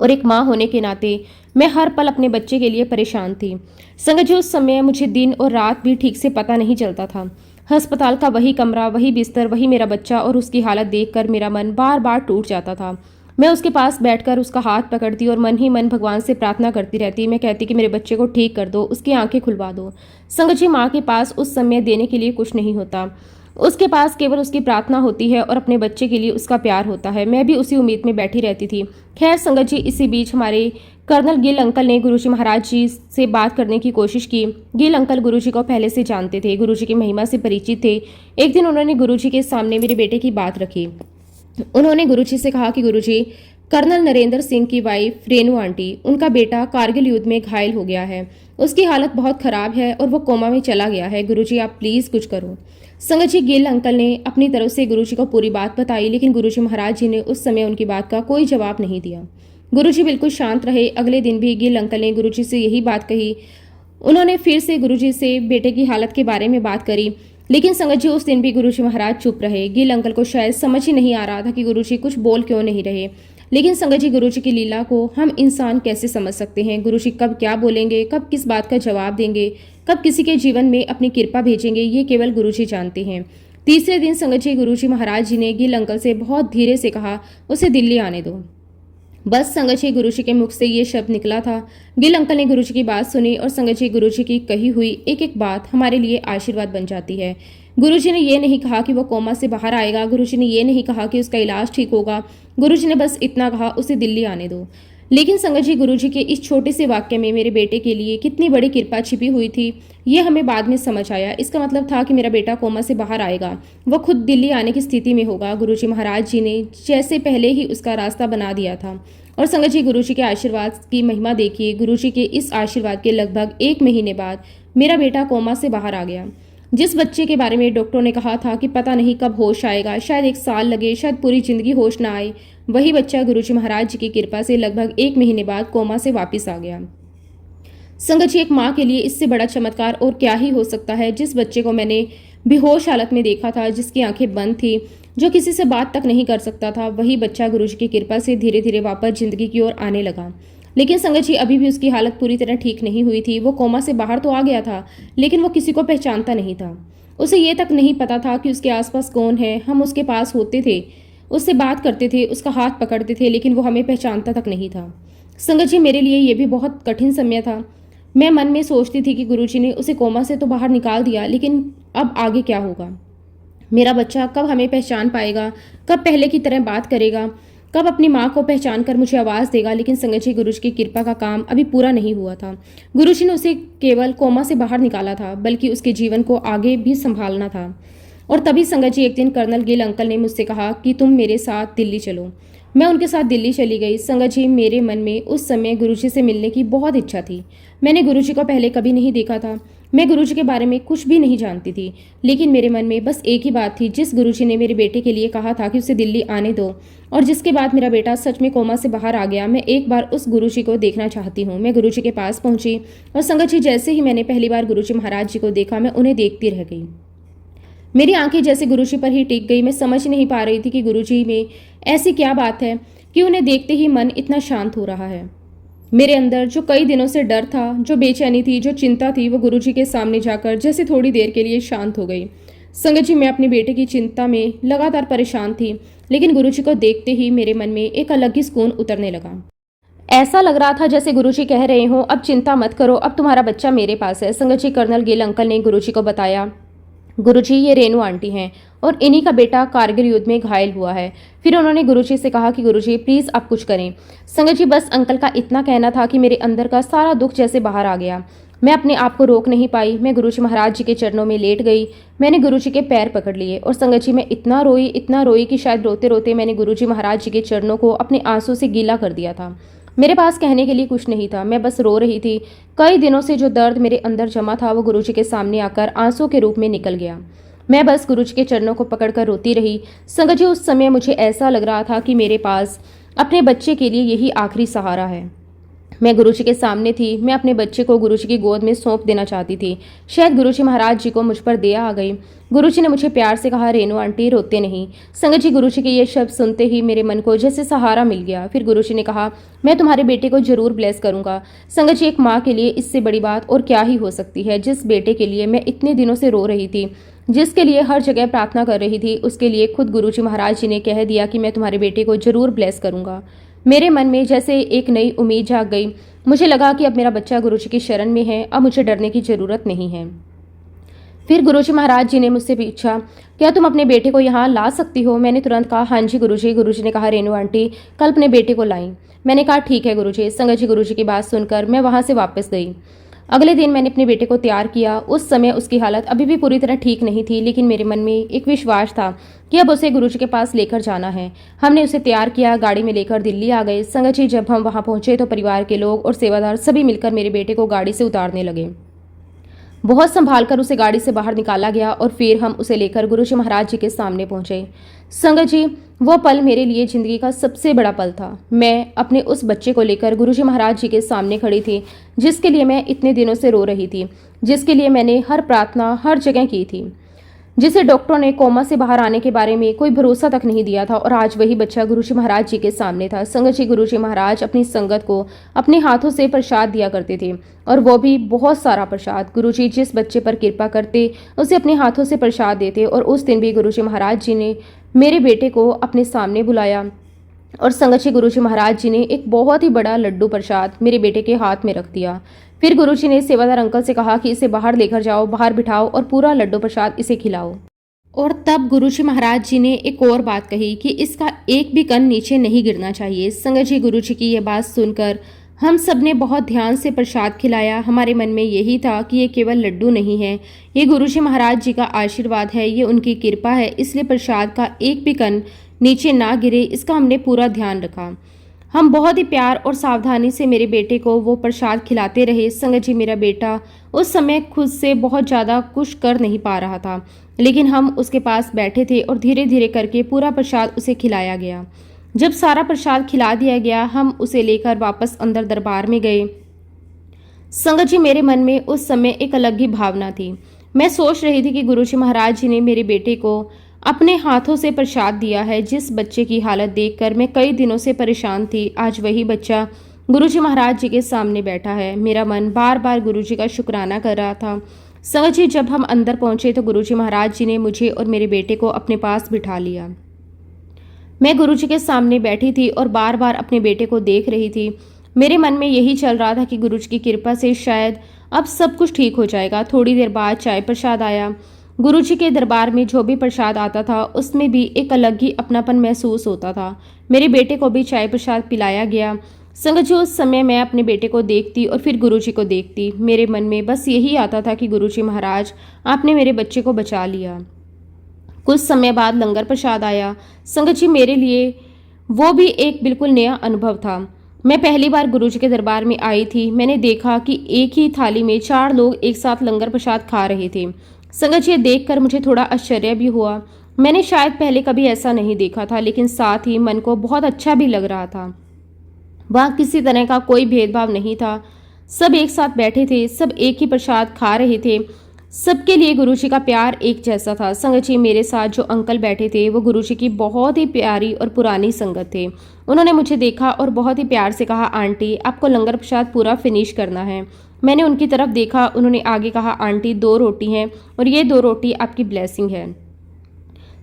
और एक माँ होने के नाते मैं हर पल अपने बच्चे के लिए परेशान थी। संगत जी, उस समय मुझे दिन और रात भी ठीक से पता नहीं चलता था। अस्पताल का वही कमरा, वही बिस्तर, वही मेरा बच्चा, और उसकी हालत देखकर मेरा मन बार बार टूट जाता था। मैं उसके पास बैठकर उसका हाथ पकड़ती और मन ही मन भगवान से प्रार्थना करती रहती। मैं कहती कि मेरे बच्चे को ठीक कर दो, उसकी आंखें खुलवा दो। संगत जी, माँ के पास उस समय देने के लिए कुछ नहीं होता। उसके पास केवल उसकी प्रार्थना होती है और अपने बच्चे के लिए उसका प्यार होता है। मैं भी उसी उम्मीद में बैठी रहती थी। खैर संगत जी, इसी बीच हमारे कर्नल गिल अंकल ने गुरुजी महाराज जी से बात करने की कोशिश की। गिल अंकल गुरुजी को पहले से जानते थे, गुरुजी की महिमा से परिचित थे। एक दिन उन्होंने गुरुजी के सामने मेरे बेटे की बात रखी। उन्होंने गुरुजी से कहा कि गुरुजी, कर्नल नरेंद्र सिंह की वाइफ रेनू आंटी, उनका बेटा कारगिल युद्ध में घायल हो गया है। उसकी हालत बहुत खराब है और वो कोमा में चला गया है। गुरुजी, आप प्लीज़ कुछ करो। संगत जी, गिल अंकल ने अपनी तरफ से गुरुजी को पूरी बात बताई, लेकिन गुरुजी महाराज जी ने उस समय उनकी बात का कोई जवाब नहीं दिया। गुरुजी बिल्कुल शांत रहे। अगले दिन भी गिल अंकल ने गुरुजी से यही बात कही। उन्होंने फिर से गुरुजी से बेटे की हालत के बारे में बात करी, लेकिन संगत जी, उस दिन भी गुरुजी महाराज चुप रहे। गिल अंकल को शायद समझ ही नहीं आ रहा था कि गुरुजी कुछ बोल क्यों नहीं रहे। लेकिन संगत जी, गुरुजी की लीला को हम इंसान कैसे समझ सकते हैं? गुरुजी कब क्या बोलेंगे, कब किस बात का जवाब देंगे, कब किसी के जीवन में अपनी कृपा भेजेंगे, ये केवल गुरुजी जानते हैं। तीसरे दिन संगत जी, गुरुजी महाराज जी ने गिल अंकल से बहुत धीरे से कहा, उसे दिल्ली आने दो। बस संगत जी, गुरुजी के मुख से ये शब्द निकला था। गिल अंकल ने गुरुजी की बात सुनी और संगत जी, गुरुजी की कही हुई एक एक बात हमारे लिए आशीर्वाद बन जाती है। गुरुजी ने ये नहीं कहा कि वो कोमा से बाहर आएगा। गुरुजी ने ये नहीं कहा कि उसका इलाज ठीक होगा। गुरुजी ने बस इतना कहा, उसे दिल्ली आने दो। लेकिन संगत जी, गुरुजी के इस छोटे से वाक्य में मेरे बेटे के लिए कितनी बड़ी कृपा छिपी हुई थी, ये हमें बाद में समझ आया। इसका मतलब था कि मेरा बेटा कोमा से बाहर आएगा, वो खुद दिल्ली आने की स्थिति में होगा। गुरुजी महाराज जी ने जैसे पहले ही उसका रास्ता बना दिया था। और संगत जी, गुरुजी के आशीर्वाद की महिमा देखिए। गुरुजी के इस आशीर्वाद के लगभग 1 महीने बाद मेरा बेटा कोमा से बाहर आ गया। जिस बच्चे के बारे में डॉक्टरों ने कहा था कि पता नहीं कब होश आएगा, शायद 1 साल लगे, शायद पूरी जिंदगी होश ना आए, वही बच्चा गुरुजी महाराज जी की कृपा से लगभग 1 महीने बाद कोमा से वापस आ गया। संगत जी, एक माँ के लिए इससे बड़ा चमत्कार और क्या ही हो सकता है। जिस बच्चे को मैंने बेहोश हालत में देखा था, जिसकी आंखें बंद थी, जो किसी से बात तक नहीं कर सकता था, वही बच्चा गुरुजी की कृपा से धीरे धीरे वापस जिंदगी की ओर आने लगा। लेकिन संगत जी, अभी भी उसकी हालत पूरी तरह ठीक नहीं हुई थी। वो कोमा से बाहर तो आ गया था, लेकिन वो किसी को पहचानता नहीं था। उसे ये तक नहीं पता था कि उसके आसपास कौन है। हम उसके पास होते थे, उससे बात करते थे, उसका हाथ पकड़ते थे, लेकिन वो हमें पहचानता तक नहीं था। संगत जी, मेरे लिए ये भी बहुत कठिन समय था। मैं मन में सोचती थी कि गुरुजी ने उसे कोमा से तो बाहर निकाल दिया, लेकिन अब आगे क्या होगा? मेरा बच्चा कब हमें पहचान पाएगा, कब पहले की तरह बात करेगा, कब अपनी माँ को पहचान कर मुझे आवाज़ देगा? लेकिन संगत जी, गुरुजी की कृपा का काम अभी पूरा नहीं हुआ था। गुरुजी ने उसे केवल कोमा से बाहर निकाला था, बल्कि उसके जीवन को आगे भी संभालना था। और तभी संगत जी, एक दिन कर्नल गिल अंकल ने मुझसे कहा कि तुम मेरे साथ दिल्ली चलो। मैं उनके साथ दिल्ली चली गई। संगत जी, मेरे मन में उस समय गुरुजी से मिलने की बहुत इच्छा थी। मैंने गुरुजी को पहले कभी नहीं देखा था। मैं गुरुजी के बारे में कुछ भी नहीं जानती थी, लेकिन मेरे मन में बस एक ही बात थी। जिस गुरुजी ने मेरे बेटे के लिए कहा था कि उसे दिल्ली आने दो, और जिसके बाद मेरा बेटा सच में कोमा से बाहर आ गया, मैं एक बार उस गुरुजी को देखना चाहती हूँ। मैं गुरुजी के पास पहुंची और संगत जी, जैसे ही मैंने पहली बार गुरुजी महाराज जी को देखा, मैं उन्हें देखती रह गई। मेरी आंखें जैसे गुरुजी पर ही टिक गई। मैं समझ नहीं पा रही थी कि गुरुजी में ऐसी क्या बात है कि उन्हें देखते ही मन इतना शांत हो रहा है। मेरे अंदर जो कई दिनों से डर था, जो बेचैनी थी, जो चिंता थी, वो गुरुजी के सामने जाकर जैसे थोड़ी देर के लिए शांत हो गई। संगत जी, मैं अपने बेटे की चिंता में लगातार परेशान थी, लेकिन गुरुजी को देखते ही मेरे मन में एक अलग ही सुकून उतरने लगा। ऐसा लग रहा था जैसे गुरुजी कह रहे हो, अब चिंता मत करो, अब तुम्हारा बच्चा मेरे पास है। संगत जी, कर्नल गिल अंकल ने गुरुजी को बताया, गुरुजी, ये रेनू आंटी हैं और इन्हीं का बेटा कारगिल युद्ध में घायल हुआ है। फिर उन्होंने गुरुजी से कहा कि गुरुजी प्लीज़ आप कुछ करें। संगत जी, बस अंकल का इतना कहना था कि मेरे अंदर का सारा दुख जैसे बाहर आ गया। मैं अपने आप को रोक नहीं पाई। मैं गुरुजी महाराज जी के चरणों में लेट गई। मैंने गुरुजी के पैर पकड़ लिए और संगत जी, मैं इतना रोई कि शायद रोते रोते मैंने गुरुजी महाराज जी के चरणों को अपने आंसू से गीला कर दिया था। मेरे पास कहने के लिए कुछ नहीं था, मैं बस रो रही थी। कई दिनों से जो दर्द मेरे अंदर जमा था, वो गुरुजी के सामने आकर आंसू के रूप में निकल गया। मैं बस गुरुजी के चरणों को पकड़कर रोती रही। संगत जी, उस समय मुझे ऐसा लग रहा था कि मेरे पास अपने बच्चे के लिए यही आखिरी सहारा है। मैं गुरुजी के सामने थी। मैं अपने बच्चे को गुरुजी की गोद में सौंप देना चाहती थी। शायद गुरुजी महाराज जी को मुझ पर दया आ गई। गुरुजी ने मुझे प्यार से कहा, रेनू आंटी, रोते नहीं। संगत जी, गुरुजी के ये शब्द सुनते ही मेरे मन को जैसे सहारा मिल गया। फिर गुरुजी ने कहा, मैं तुम्हारे बेटे को जरूर ब्लेस करूंगा। संगत जी, एक माँ के लिए इससे बड़ी बात और क्या ही हो सकती है। जिस बेटे के लिए मैं इतने दिनों से रो रही थी, जिसके लिए हर जगह प्रार्थना कर रही थी, उसके लिए खुद गुरुजी महाराज जी ने कह दिया कि मैं तुम्हारे बेटे को जरूर ब्लेस करूंगा। मेरे मन में जैसे एक नई उम्मीद जाग गई। मुझे लगा कि अब मेरा बच्चा गुरुजी की शरण में है, अब मुझे डरने की जरूरत नहीं है। फिर गुरुजी महाराज जी ने मुझसे पूछा, क्या तुम अपने बेटे को यहाँ ला सकती हो? मैंने तुरंत कहा, हाँ जी गुरुजी। गुरुजी ने कहा, रेनू आंटी कल अपने बेटे को लाई। मैंने कहा, ठीक है गुरुजी। संगत जी, गुरुजी की बात सुनकर मैं वहाँ से वापस गई। अगले दिन मैंने अपने बेटे को तैयार किया। उस समय उसकी हालत अभी भी पूरी तरह ठीक नहीं थी, लेकिन मेरे मन में एक विश्वास था कि अब उसे गुरुजी के पास लेकर जाना है। हमने उसे तैयार किया, गाड़ी में लेकर दिल्ली आ गए। संगत जी, जब हम वहाँ पहुंचे तो परिवार के लोग और सेवादार सभी मिलकर मेरे बेटे को गाड़ी से उतारने लगे। बहुत संभाल कर उसे गाड़ी से बाहर निकाला गया और फिर हम उसे लेकर गुरुजी महाराज जी के सामने पहुंचे। संगत जी, वह पल मेरे लिए जिंदगी का सबसे बड़ा पल था। मैं अपने उस बच्चे को लेकर गुरुजी महाराज जी के सामने खड़ी थी, जिसके लिए मैं इतने दिनों से रो रही थी, जिसके लिए मैंने हर प्रार्थना हर जगह की थी, जिसे डॉक्टरों ने कोमा से बाहर आने के बारे में कोई भरोसा तक नहीं दिया था। और आज वही बच्चा गुरुजी महाराज जी के सामने था। संगत जी, गुरुजी महाराज अपनी संगत को अपने हाथों से प्रसाद दिया करते थे, और वो भी बहुत सारा प्रसाद। गुरुजी जिस बच्चे पर कृपा करते, उसे अपने हाथों से प्रसाद देते। और उस दिन भी गुरुजी महाराज जी ने मेरे बेटे को अपने सामने बुलाया और संगत जी, गुरुजी महाराज जी ने एक बहुत ही बड़ा लड्डू प्रसाद मेरे बेटे के हाथ में रख दिया। फिर गुरुजी ने सेवादार अंकल से कहा कि इसे बाहर लेकर जाओ, बाहर बिठाओ और पूरा लड्डू प्रसाद इसे खिलाओ। और तब गुरुजी महाराज जी ने एक और बात कही कि इसका एक भी कण नीचे नहीं गिरना चाहिए। संगत जी, गुरुजी की यह बात सुनकर हम सब ने बहुत ध्यान से प्रसाद खिलाया। हमारे मन में यही था कि ये केवल लड्डू नहीं है, ये गुरुजी महाराज जी का आशीर्वाद है, ये उनकी कृपा है, इसलिए प्रसाद का एक भी कण नीचे ना गिरे, इसका हमने पूरा ध्यान रखा। हम बहुत ही प्यार और सावधानी से मेरे बेटे को वो प्रसाद खिलाते रहे। संगत जी, मेरा बेटा उस समय खुद से बहुत ज़्यादा कुछ कर नहीं पा रहा था, लेकिन हम उसके पास बैठे थे और धीरे धीरे करके पूरा प्रसाद उसे खिलाया गया। जब सारा प्रसाद खिला दिया गया, हम उसे लेकर वापस अंदर दरबार में गए। संगत जी, मेरे मन में उस समय एक अलग ही भावना थी। मैं सोच रही थी कि गुरुजी महाराज जी ने मेरे बेटे को अपने हाथों से प्रसाद दिया है। जिस बच्चे की हालत देखकर मैं कई दिनों से परेशान थी, आज वही बच्चा गुरुजी महाराज जी के सामने बैठा है। मेरा मन बार बार गुरुजी का शुक्राना कर रहा था। संगत जी, जब हम अंदर पहुंचे तो गुरुजी महाराज जी ने मुझे और मेरे बेटे को अपने पास बिठा लिया। मैं गुरुजी के सामने बैठी थी और बार बार अपने बेटे को देख रही थी। मेरे मन में यही चल रहा था कि गुरुजी की कृपा से शायद अब सब कुछ ठीक हो जाएगा। थोड़ी देर बाद चाय प्रसाद आया। गुरुजी के दरबार में जो भी प्रसाद आता था उसमें भी एक अलग ही अपनापन महसूस होता था। मेरे बेटे को भी चाय प्रसाद पिलाया गया। संगत जी, उस समय मैं अपने बेटे को देखती और फिर गुरुजी को देखती। मेरे मन में बस यही आता था कि गुरुजी महाराज, आपने मेरे बच्चे को बचा लिया। कुछ समय बाद लंगर प्रसाद आया। संगत जी, मेरे लिए वो भी एक बिल्कुल नया अनुभव था। मैं पहली बार गुरुजी के दरबार में आई थी। मैंने देखा कि एक ही थाली में 4 लोग एक साथ लंगर प्रसाद खा रहे थे। संगत जी, ये देखकर मुझे थोड़ा आश्चर्य भी हुआ। मैंने शायद पहले कभी ऐसा नहीं देखा था, लेकिन साथ ही मन को बहुत अच्छा भी लग रहा था। वहाँ किसी तरह का कोई भेदभाव नहीं था। सब एक साथ बैठे थे, सब एक ही प्रसाद खा रहे थे। सबके लिए गुरुजी का प्यार एक जैसा था। संगत जी, मेरे साथ जो अंकल बैठे थे वो गुरुजी की बहुत ही प्यारी और पुरानी संगत थे। उन्होंने मुझे देखा और बहुत ही प्यार से कहा, आंटी, आपको लंगर प्रसाद पूरा फिनिश करना है। मैंने उनकी तरफ देखा। उन्होंने आगे कहा, आंटी, 2 रोटी हैं और ये 2 रोटी आपकी ब्लेसिंग है।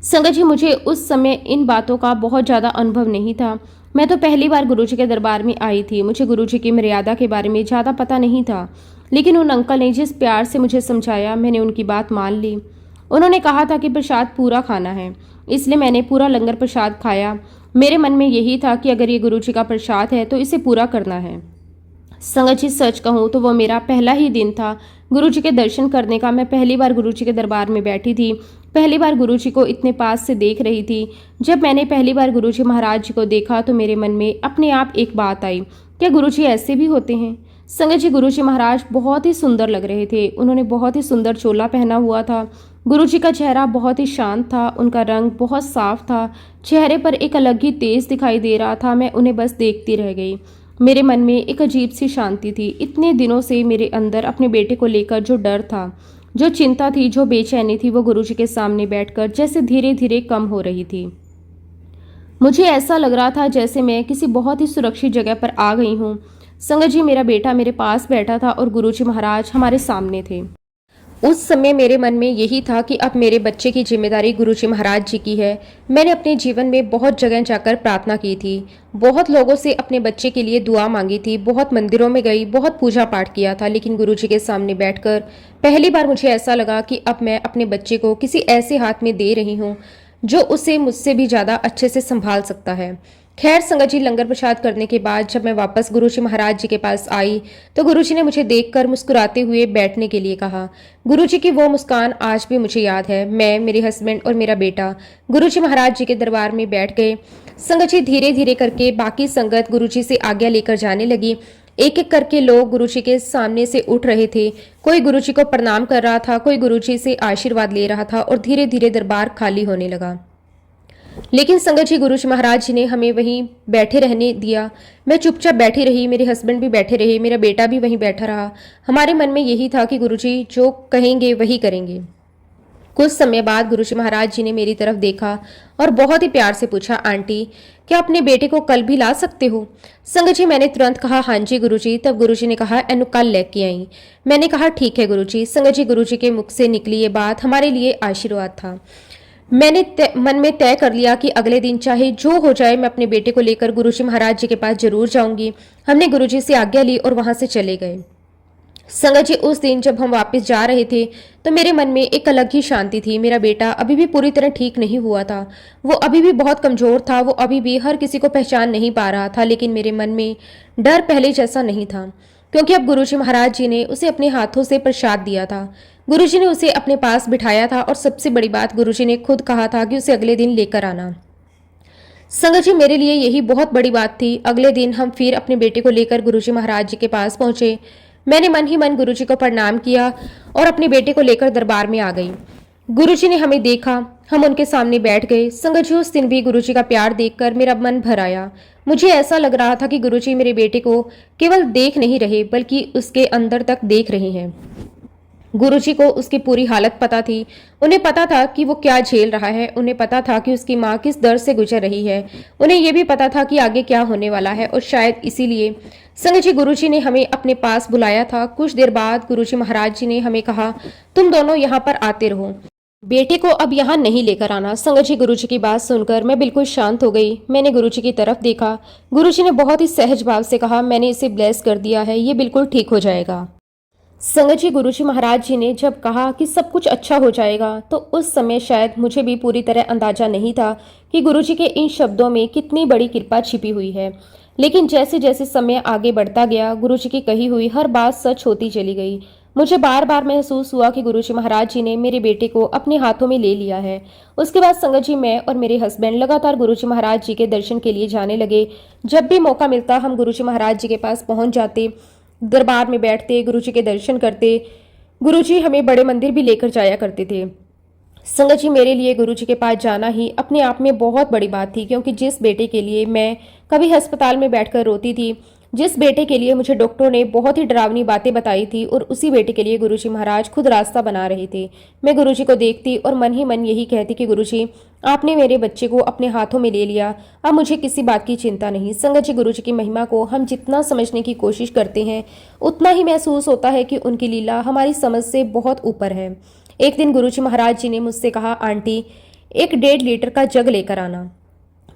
संगत जी, मुझे उस समय इन बातों का बहुत ज़्यादा अनुभव नहीं था। मैं तो पहली बार गुरुजी के दरबार में आई थी। मुझे गुरुजी की मर्यादा के बारे में ज़्यादा पता नहीं था, लेकिन उन अंकल ने जिस प्यार से मुझे समझाया, मैंने उनकी बात मान ली। उन्होंने कहा था कि प्रसाद पूरा खाना है, इसलिए मैंने पूरा लंगर प्रसाद खाया। मेरे मन में यही था कि अगर ये गुरुजी का प्रसाद है तो इसे पूरा करना है। संगत जी, सच कहूँ तो वो मेरा पहला ही दिन था गुरुजी के दर्शन करने का। मैं पहली बार गुरुजी के दरबार में बैठी थी, पहली बार गुरुजी को इतने पास से देख रही थी। जब मैंने पहली बार गुरुजी महाराज जी को देखा तो मेरे मन में अपने आप एक बात आई, क्या गुरुजी ऐसे भी होते हैं? संगत जी, गुरुजी महाराज बहुत ही सुंदर लग रहे थे। उन्होंने बहुत ही सुंदर चोला पहना हुआ था। गुरुजी का चेहरा बहुत ही शांत था, उनका रंग बहुत साफ था, चेहरे पर एक अलग ही तेज दिखाई दे रहा था। मैं उन्हें बस देखती रह गई। मेरे मन में एक अजीब सी शांति थी। इतने दिनों से मेरे अंदर अपने बेटे को लेकर जो डर था, जो चिंता थी, जो बेचैनी थी, वो गुरुजी के सामने बैठकर जैसे धीरे धीरे कम हो रही थी। मुझे ऐसा लग रहा था जैसे मैं किसी बहुत ही सुरक्षित जगह पर आ गई हूँ। संगत जी, मेरा बेटा मेरे पास बैठा था और गुरुजी महाराज हमारे सामने थे। उस समय मेरे मन में यही था कि अब मेरे बच्चे की जिम्मेदारी गुरुजी महाराज जी की है। मैंने अपने जीवन में बहुत जगह जाकर प्रार्थना की थी, बहुत लोगों से अपने बच्चे के लिए दुआ मांगी थी, बहुत मंदिरों में गई, बहुत पूजा पाठ किया था, लेकिन गुरुजी के सामने बैठकर पहली बार मुझे ऐसा लगा कि अब मैं अपने बच्चे को किसी ऐसे हाथ में दे रही हूँ जो उसे मुझसे भी ज़्यादा अच्छे से संभाल सकता है। खैर संगत जी, लंगर प्रसाद करने के बाद जब मैं वापस गुरुजी महाराज जी के पास आई तो गुरुजी ने मुझे देखकर मुस्कुराते हुए बैठने के लिए कहा। गुरुजी की वो मुस्कान आज भी मुझे याद है। मैं, मेरे हस्बैंड और मेरा बेटा गुरुजी महाराज जी के दरबार में बैठ गए। संगत जी, धीरे धीरे करके बाकी संगत गुरुजी से आज्ञा लेकर जाने लगी। एक एक करके लोग गुरुजी के सामने से उठ रहे थे। कोई गुरुजी को प्रणाम कर रहा था, कोई गुरुजी से आशीर्वाद ले रहा था और धीरे धीरे दरबार खाली होने लगा। लेकिन संगत जी, गुरुजी महाराज जी ने हमें वहीं बैठे रहने दिया। मैं चुपचाप बैठी रही, मेरे हस्बैंड भी बैठे रहे, मेरा बेटा भी वहीं बैठा रहा। हमारे मन में यही था कि गुरुजी जो कहेंगे वही करेंगे। कुछ समय बाद गुरुजी महाराज जी ने मेरी तरफ देखा और बहुत ही प्यार से पूछा, आंटी, क्या अपने बेटे को कल भी ला सकते हो? संगत जी, मैंने तुरंत कहा, हाँ जी गुरुजी। तब गुरुजी ने कहा, एनु कल लेके आई। मैंने कहा, ठीक है गुरुजी। संगत जी, गुरुजी के मुख से निकली ये बात हमारे लिए आशीर्वाद था। मैंने मन में तय कर लिया कि अगले दिन चाहे जो हो जाए मैं अपने बेटे को लेकर गुरुजी महाराज जी के पास जरूर जाऊंगी। हमने गुरुजी से आज्ञा ली और वहां से चले गए। संगत जी, उस दिन जब हम वापस जा रहे थे तो मेरे मन में एक अलग ही शांति थी। मेरा बेटा अभी भी पूरी तरह ठीक नहीं हुआ था, वो अभी भी बहुत कमजोर था, वो अभी भी हर किसी को पहचान नहीं पा रहा था, लेकिन मेरे मन में डर पहले जैसा नहीं था, क्योंकि अब गुरुजी महाराज जी ने उसे अपने हाथों से प्रसाद दिया था। गुरुजी ने उसे अपने पास बिठाया था और सबसे बड़ी बात, गुरुजी ने खुद कहा था कि उसे अगले दिन लेकर आना। संगत जी, मेरे लिए यही बहुत बड़ी बात थी। अगले दिन हम फिर अपने बेटे को लेकर गुरुजी महाराज जी के पास पहुंचे। मैंने मन ही मन गुरुजी को प्रणाम किया और अपने बेटे को लेकर दरबार में आ गई। गुरुजी ने हमें देखा, हम उनके सामने बैठ गए। संगत जी, उस दिन भी गुरुजी का प्यार देखकर मेरा मन भर आया। मुझे ऐसा लग रहा था कि गुरुजी मेरे बेटे को केवल देख नहीं रहे बल्कि उसके अंदर तक देख रहे हैं। गुरुजी को उसकी पूरी हालत पता थी। उन्हें पता था कि वो क्या झेल रहा है, उन्हें पता था कि उसकी माँ किस दर्द से गुजर रही है। उन्हें यह भी पता था कि आगे क्या होने वाला है और शायद इसीलिए संगत जी गुरुजी ने हमें अपने पास बुलाया था। कुछ देर बाद गुरुजी महाराज जी ने हमें कहा, तुम दोनों यहाँ पर आते रहो, बेटे को अब यहाँ नहीं लेकर आना। संगत जी गुरुजी की बात सुनकर मैं बिल्कुल शांत हो गई। मैंने गुरुजी की तरफ देखा। गुरुजी ने बहुत ही सहज भाव से कहा, मैंने इसे ब्लेस कर दिया है, ये बिल्कुल ठीक हो जाएगा। संगत जी गुरुजी महाराज जी ने जब कहा कि सब कुछ अच्छा हो जाएगा, तो उस समय शायद मुझे भी पूरी तरह अंदाजा नहीं था कि गुरुजी के इन शब्दों में कितनी बड़ी कृपा छिपी हुई है। लेकिन जैसे जैसे समय आगे बढ़ता गया, गुरुजी की कही हुई हर बात सच होती चली गई। मुझे बार बार महसूस हुआ कि गुरुजी महाराज जी ने मेरे बेटे को अपने हाथों में ले लिया है। उसके बाद संगत जी, मैं और मेरे हस्बैंड लगातार गुरुजी महाराज जी के दर्शन के लिए जाने लगे। जब भी मौका मिलता हम गुरुजी महाराज जी के पास पहुंच जाते, दरबार में बैठते, गुरुजी के दर्शन करते। गुरुजी हमें बड़े मंदिर भी लेकर जाया करते थे। संगत जी, मेरे लिए गुरुजी के पास जाना ही अपने आप में बहुत बड़ी बात थी, क्योंकि जिस बेटे के लिए मैं कभी अस्पताल में बैठकर रोती थी, जिस बेटे के लिए मुझे डॉक्टरों ने बहुत ही डरावनी बातें बताई थी, और उसी बेटे के लिए गुरुजी महाराज खुद रास्ता बना रहे थे, मैं गुरुजी को देखती और मन ही मन यही कहती कि गुरुजी, आपने मेरे बच्चे को अपने हाथों में ले लिया, अब मुझे किसी बात की चिंता नहीं। संगत जी, गुरुजी की महिमा को हम जितना समझने की कोशिश करते हैं, उतना ही महसूस होता है कि उनकी लीला हमारी समझ से बहुत ऊपर है। एक दिन गुरुजी महाराज जी ने मुझसे कहा, आंटी, एक 1.5 लीटर का जग लेकर आना।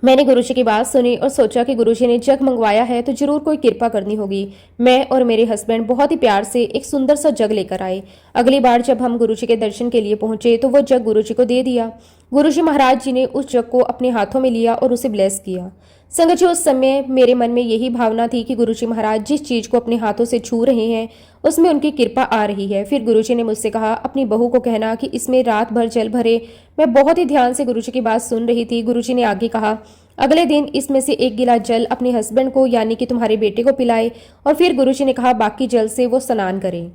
मैंने गुरुजी की बात सुनी और सोचा कि गुरुजी ने जग मंगवाया है तो जरूर कोई कृपा करनी होगी। मैं और मेरे हस्बैंड बहुत ही प्यार से एक सुंदर सा जग लेकर आए। अगली बार जब हम गुरुजी के दर्शन के लिए पहुंचे तो वो जग गुरुजी को दे दिया। गुरुजी महाराज जी ने उस जग को अपने हाथों में लिया और उसे ब्लेस किया। संगत जी, उस समय मेरे मन में यही भावना थी कि गुरुजी महाराज जिस चीज को अपने हाथों से छू रहे हैं उसमें उनकी कृपा आ रही है। फिर गुरुजी ने मुझसे कहा, अपनी बहू को कहना कि इसमें रात भर जल भरे। मैं बहुत ही ध्यान से गुरुजी की बात सुन रही थी। गुरुजी ने आगे कहा, अगले दिन इसमें से 1 गिलास जल अपने हस्बैंड को यानी कि तुम्हारे बेटे को पिलाए, और फिर गुरुजी ने कहा बाकी जल से वो स्नान करे।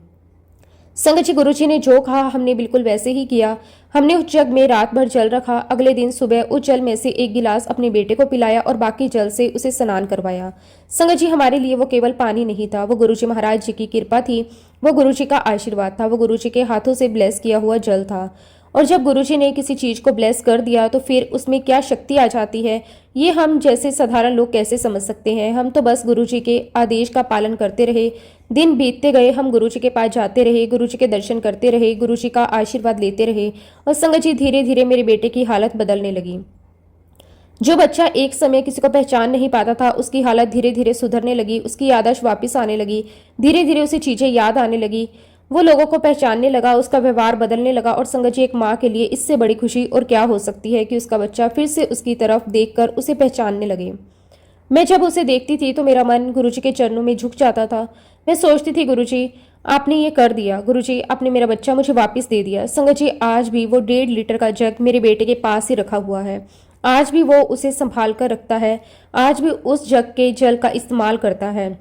संगत जी, गुरुजी ने जो कहा हमने बिल्कुल वैसे ही किया। हमने उस जग में रात भर जल रखा। अगले दिन सुबह उस जल में से 1 गिलास अपने बेटे को पिलाया और बाकी जल से उसे स्नान करवाया। संगत जी, हमारे लिए वो केवल पानी नहीं था, वो गुरुजी महाराज जी की कृपा थी, वो गुरुजी का आशीर्वाद था, वो गुरुजी के हाथों से ब्लेस किया हुआ जल था। और जब गुरुजी ने किसी चीज को ब्लेस कर दिया तो फिर उसमें क्या शक्ति आ जाती है, ये हम जैसे साधारण लोग कैसे समझ सकते हैं। हम तो बस गुरुजी के आदेश का पालन करते रहे। दिन बीतते गए, हम गुरुजी के पास जाते रहे, गुरुजी के दर्शन करते रहे, गुरुजी का आशीर्वाद लेते रहे। और संगत जी, धीरे धीरे मेरे बेटे की हालत बदलने लगी। जो बच्चा एक समय किसी को पहचान नहीं पाता था, उसकी हालत धीरे धीरे सुधरने लगी, उसकी याददाश्त वापस आने लगी, धीरे धीरे उसे चीजें याद आने लगी, वो लोगों को पहचानने लगा, उसका व्यवहार बदलने लगा। और संगत जी, एक माँ के लिए इससे बड़ी खुशी और क्या हो सकती है कि उसका बच्चा फिर से उसकी तरफ देखकर उसे पहचानने लगे। मैं जब उसे देखती थी तो मेरा मन गुरुजी के चरणों में झुक जाता था। मैं सोचती थी, गुरुजी आपने ये कर दिया, गुरुजी आपने मेरा बच्चा मुझे वापस दे दिया। संगत जी, आज भी वो 1.5 लीटर का जग मेरे बेटे के पास ही रखा हुआ है। आज भी वो उसे संभाल कर रखता है। आज भी उस जग के जल का इस्तेमाल करता है,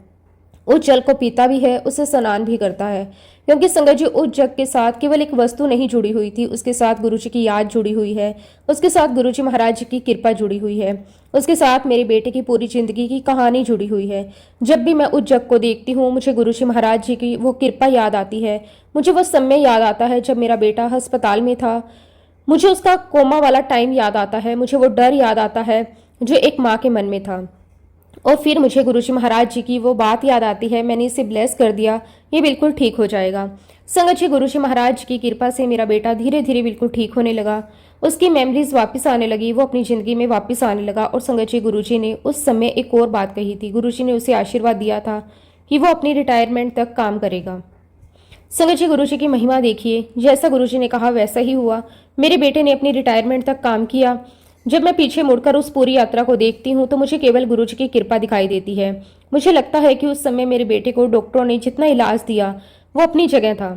उस जल को पीता भी है, उसे स्नान भी करता है। क्योंकि संगत जी, उस जग के साथ केवल एक वस्तु नहीं जुड़ी हुई थी, उसके साथ गुरुजी की याद जुड़ी हुई है, उसके साथ गुरुजी महाराज जी की कृपा जुड़ी हुई है, उसके साथ मेरे बेटे की पूरी जिंदगी की कहानी जुड़ी हुई है। जब भी मैं उस जग को देखती हूँ, मुझे गुरुजी महाराज जी की वो कृपा याद आती है। मुझे वो समय याद आता है जब मेरा बेटा अस्पताल में था। मुझे उसका कोमा वाला टाइम याद आता है। मुझे वो डर याद आता है जो एक माँ के मन में था। और फिर मुझे गुरुजी महाराज जी की वो बात याद आती है, मैंने इसे ब्लेस कर दिया, ये बिल्कुल ठीक हो जाएगा। संगत जी, गुरुजी महाराज जी की कृपा से मेरा बेटा धीरे धीरे बिल्कुल ठीक होने लगा। उसकी मेमोरीज वापस आने लगी, वो अपनी जिंदगी में वापस आने लगा। और संगत जी, गुरुजी ने उस समय एक और बात कही थी। गुरुजी ने उसे आशीर्वाद दिया था कि वो अपनी रिटायरमेंट तक काम करेगा। संगत जी, गुरुजी की महिमा देखिए, जैसा गुरुजी ने कहा वैसा ही हुआ। मेरे बेटे ने अपनी रिटायरमेंट तक काम किया। जब मैं पीछे मुड़कर उस पूरी यात्रा को देखती हूँ तो मुझे केवल गुरुजी की कृपा दिखाई देती है। मुझे लगता है कि उस समय मेरे बेटे को डॉक्टरों ने जितना इलाज दिया वो अपनी जगह था,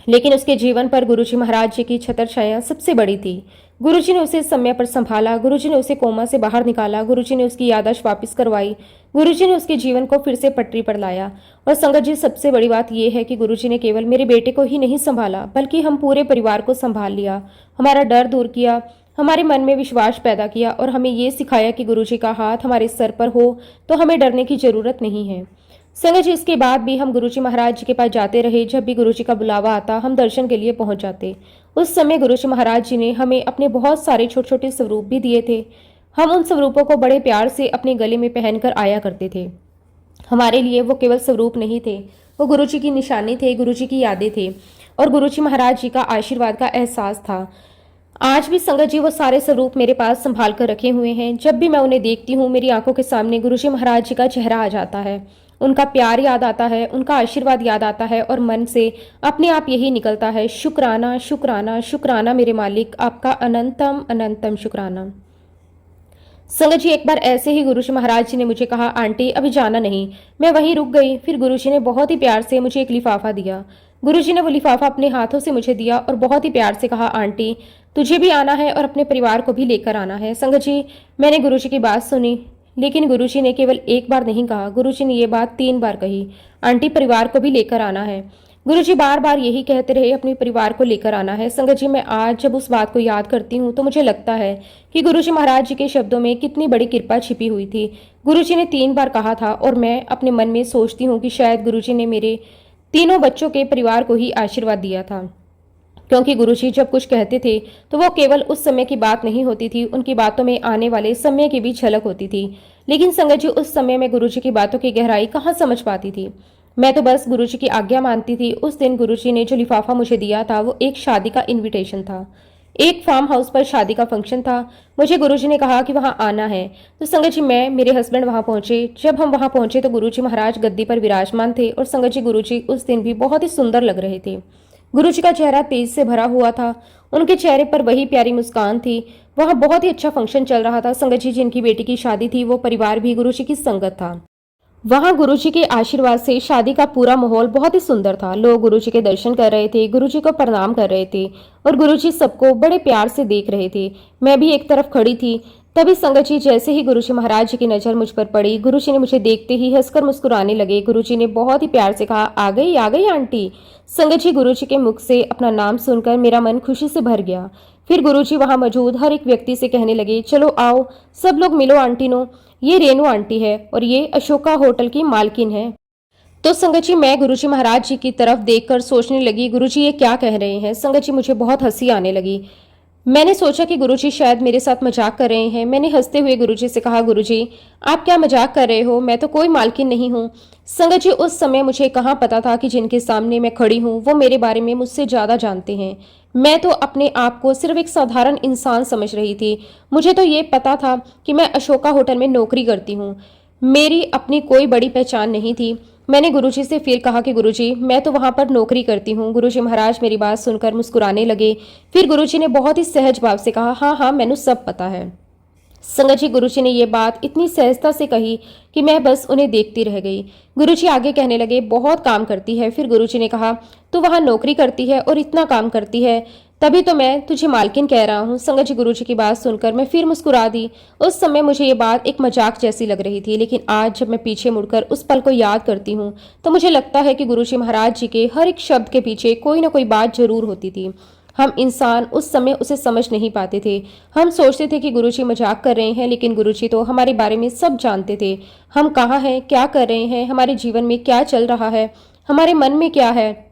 लेकिन उसके जीवन पर गुरुजी महाराज जी की छतर छाया सबसे बड़ी थी। गुरुजी ने उसे समय पर संभाला, गुरुजी ने उसे कोमा से बाहर निकाला, गुरुजी ने उसकी याददाश्त वापस करवाई, गुरुजी ने उसके जीवन को फिर से पटरी पर लाया। और संगत जी, सबसे बड़ी बात यह है कि गुरुजी ने केवल मेरे बेटे को ही नहीं संभाला, बल्कि हम पूरे परिवार को संभाल लिया, हमारा डर दूर किया, हमारे मन में विश्वास पैदा किया और हमें ये सिखाया कि गुरुजी का हाथ हमारे सर पर हो तो हमें डरने की जरूरत नहीं है। संगत जी, इसके बाद भी हम गुरुजी महाराज जी के पास जाते रहे। जब भी गुरुजी का बुलावा आता, हम दर्शन के लिए पहुंच जाते। उस समय गुरुजी महाराज जी ने हमें अपने बहुत सारे छोटे छोटे स्वरूप भी दिए थे। हम उन स्वरूपों को बड़े प्यार से अपने गले में पहनकर आया करते थे। हमारे लिए वो केवल स्वरूप नहीं थे, वो गुरुजी की निशानी थे, गुरुजी की यादें थे और गुरुजी महाराज जी का आशीर्वाद का एहसास था। आज भी संगत जी वो सारे स्वरूप मेरे पास संभाल कर रखे हुए हैं। जब भी मैं उन्हें देखती हूँ, मेरी आंखों के सामने गुरुजी महाराज जी का चेहरा आ जाता है, उनका प्यार याद आता है, उनका आशीर्वाद याद आता है और मन से अपने आप यही निकलता है, शुक्राना शुक्राना शुक्राना मेरे मालिक, आपका अनंतम अनंतम शुक्राना। संगत जी, एक बार ऐसे ही गुरुजी महाराज जी ने मुझे कहा, आंटी अभी जाना नहीं। मैं वहीं रुक गई। फिर गुरुजी ने बहुत ही प्यार से मुझे एक लिफाफा दिया। गुरुजी ने वो लिफाफा अपने हाथों से मुझे दिया और बहुत ही प्यार से कहा, आंटी तुझे भी आना है और अपने परिवार को भी लेकर आना है। संगत जी, मैंने गुरुजी की बात सुनी, लेकिन गुरुजी ने केवल एक बार नहीं कहा, गुरुजी ने ये बात 3 बार कही, आंटी परिवार को भी लेकर आना है। गुरुजी बार बार यही कहते रहे, अपने परिवार को लेकर आना है। संगत जी, मैं आज जब उस बात को याद करती हूँ तो मुझे लगता है कि गुरुजी महाराज जी के शब्दों में कितनी बड़ी कृपा छिपी हुई थी। गुरुजी ने 3 बार कहा था और मैं अपने मन में सोचती हूँ कि शायद गुरुजी ने मेरे तीनों बच्चों के परिवार को ही आशीर्वाद दिया था, क्योंकि गुरुजी जब कुछ कहते थे तो वो केवल उस समय की बात नहीं होती थी, उनकी बातों में आने वाले समय की भी झलक होती थी। लेकिन संगत जी, उस समय में गुरुजी की बातों की गहराई कहाँ समझ पाती थी। मैं तो बस गुरुजी की आज्ञा मानती थी। उस दिन गुरुजी ने जो लिफाफा मुझे दिया था वो एक शादी का इनविटेशन था। एक फार्म हाउस पर शादी का फंक्शन था। मुझे गुरुजी ने कहा कि वहां आना है। तो संगत जी, मैं मेरे हस्बैंड वहां पहुंचे। जब हम वहां पहुंचे तो गुरुजी महाराज गद्दी पर विराजमान थे और संगत जी, गुरुजी उस दिन भी बहुत ही सुंदर लग रहे थे। गुरुजी का चेहरा तेज से भरा हुआ था, उनके चेहरे पर वही प्यारी मुस्कान थी। वहां बहुत ही अच्छा फंक्शन चल रहा था। संगत जी, जिनकी बेटी की शादी थी वो परिवार भी गुरुजी की संगत था। वहां गुरुजी के आशीर्वाद से शादी का पूरा माहौल बहुत ही सुंदर था। लोग गुरुजी के दर्शन कर रहे थे, गुरुजी को प्रणाम कर रहे थे और गुरुजी सबको बड़े प्यार से देख रहे थे। मैं भी एक तरफ खड़ी थी। तभी संगत जी, जैसे ही गुरुजी महाराज जी की नजर मुझ पर पड़ी, गुरुजी ने मुझे देखते ही हंसकर मुस्कुराने लगे। गुरुजी ने बहुत ही प्यार से कहा, आ गई आंटी। संगत जी, गुरुजी के मुख से अपना नाम सुनकर मेरा मन खुशी से भर गया। फिर गुरुजी वहां मौजूद हर एक व्यक्ति से कहने लगे, चलो आओ सब लोग मिलो आंटी नो, ये रेनू आंटी है और ये अशोका होटल की मालकिन है। तो संगत जी, मैं गुरुजी महाराज जी की तरफ देखकर सोचने लगी, गुरुजी ये क्या कह रहे हैं। संगत जी, मुझे बहुत हंसी आने लगी। मैंने सोचा कि गुरुजी शायद मेरे साथ मजाक कर रहे हैं। मैंने हंसते हुए गुरुजी से कहा, गुरुजी आप क्या मजाक कर रहे हो, मैं तो कोई मालकिन नहीं हूँ। संगत जी, उस समय मुझे कहाँ पता था कि जिनके सामने मैं खड़ी हूँ वो मेरे बारे में मुझसे ज्यादा जानते हैं। मैं तो अपने आप को सिर्फ एक साधारण इंसान समझ रही थी। मुझे तो ये पता था कि मैं अशोका होटल में नौकरी करती हूँ। मेरी अपनी कोई बड़ी पहचान नहीं थी। मैंने गुरुजी से फिर कहा कि गुरुजी मैं तो वहां पर नौकरी करती हूँ। गुरुजी महाराज मेरी बात सुनकर मुस्कुराने लगे। फिर गुरुजी ने बहुत ही सहज भाव से कहा, हाँ हाँ मैनू सब पता है। संगत जी, गुरुजी ने ये बात इतनी सहजता से कही कि मैं बस उन्हें देखती रह गई। गुरुजी आगे कहने लगे, बहुत काम करती है। फिर गुरुजी ने कहा, तू वहां नौकरी करती है और इतना काम करती है, तभी तो मैं तुझे मालकिन कह रहा हूँ। संगत जी, गुरुजी की बात सुनकर मैं फिर मुस्कुरा दी। उस समय मुझे ये बात एक मजाक जैसी लग रही थी, लेकिन आज जब मैं पीछे मुड़कर उस पल को याद करती हूँ तो मुझे लगता है कि गुरुजी महाराज जी के हर एक शब्द के पीछे कोई ना कोई बात जरूर होती थी। हम इंसान उस समय उसे समझ नहीं पाते थे। हम सोचते थे कि गुरुजी मजाक कर रहे हैं, लेकिन गुरुजी तो हमारे बारे में सब जानते थे। हम कहाँ हैं, क्या कर रहे हैं, हमारे जीवन में क्या चल रहा है, हमारे मन में क्या है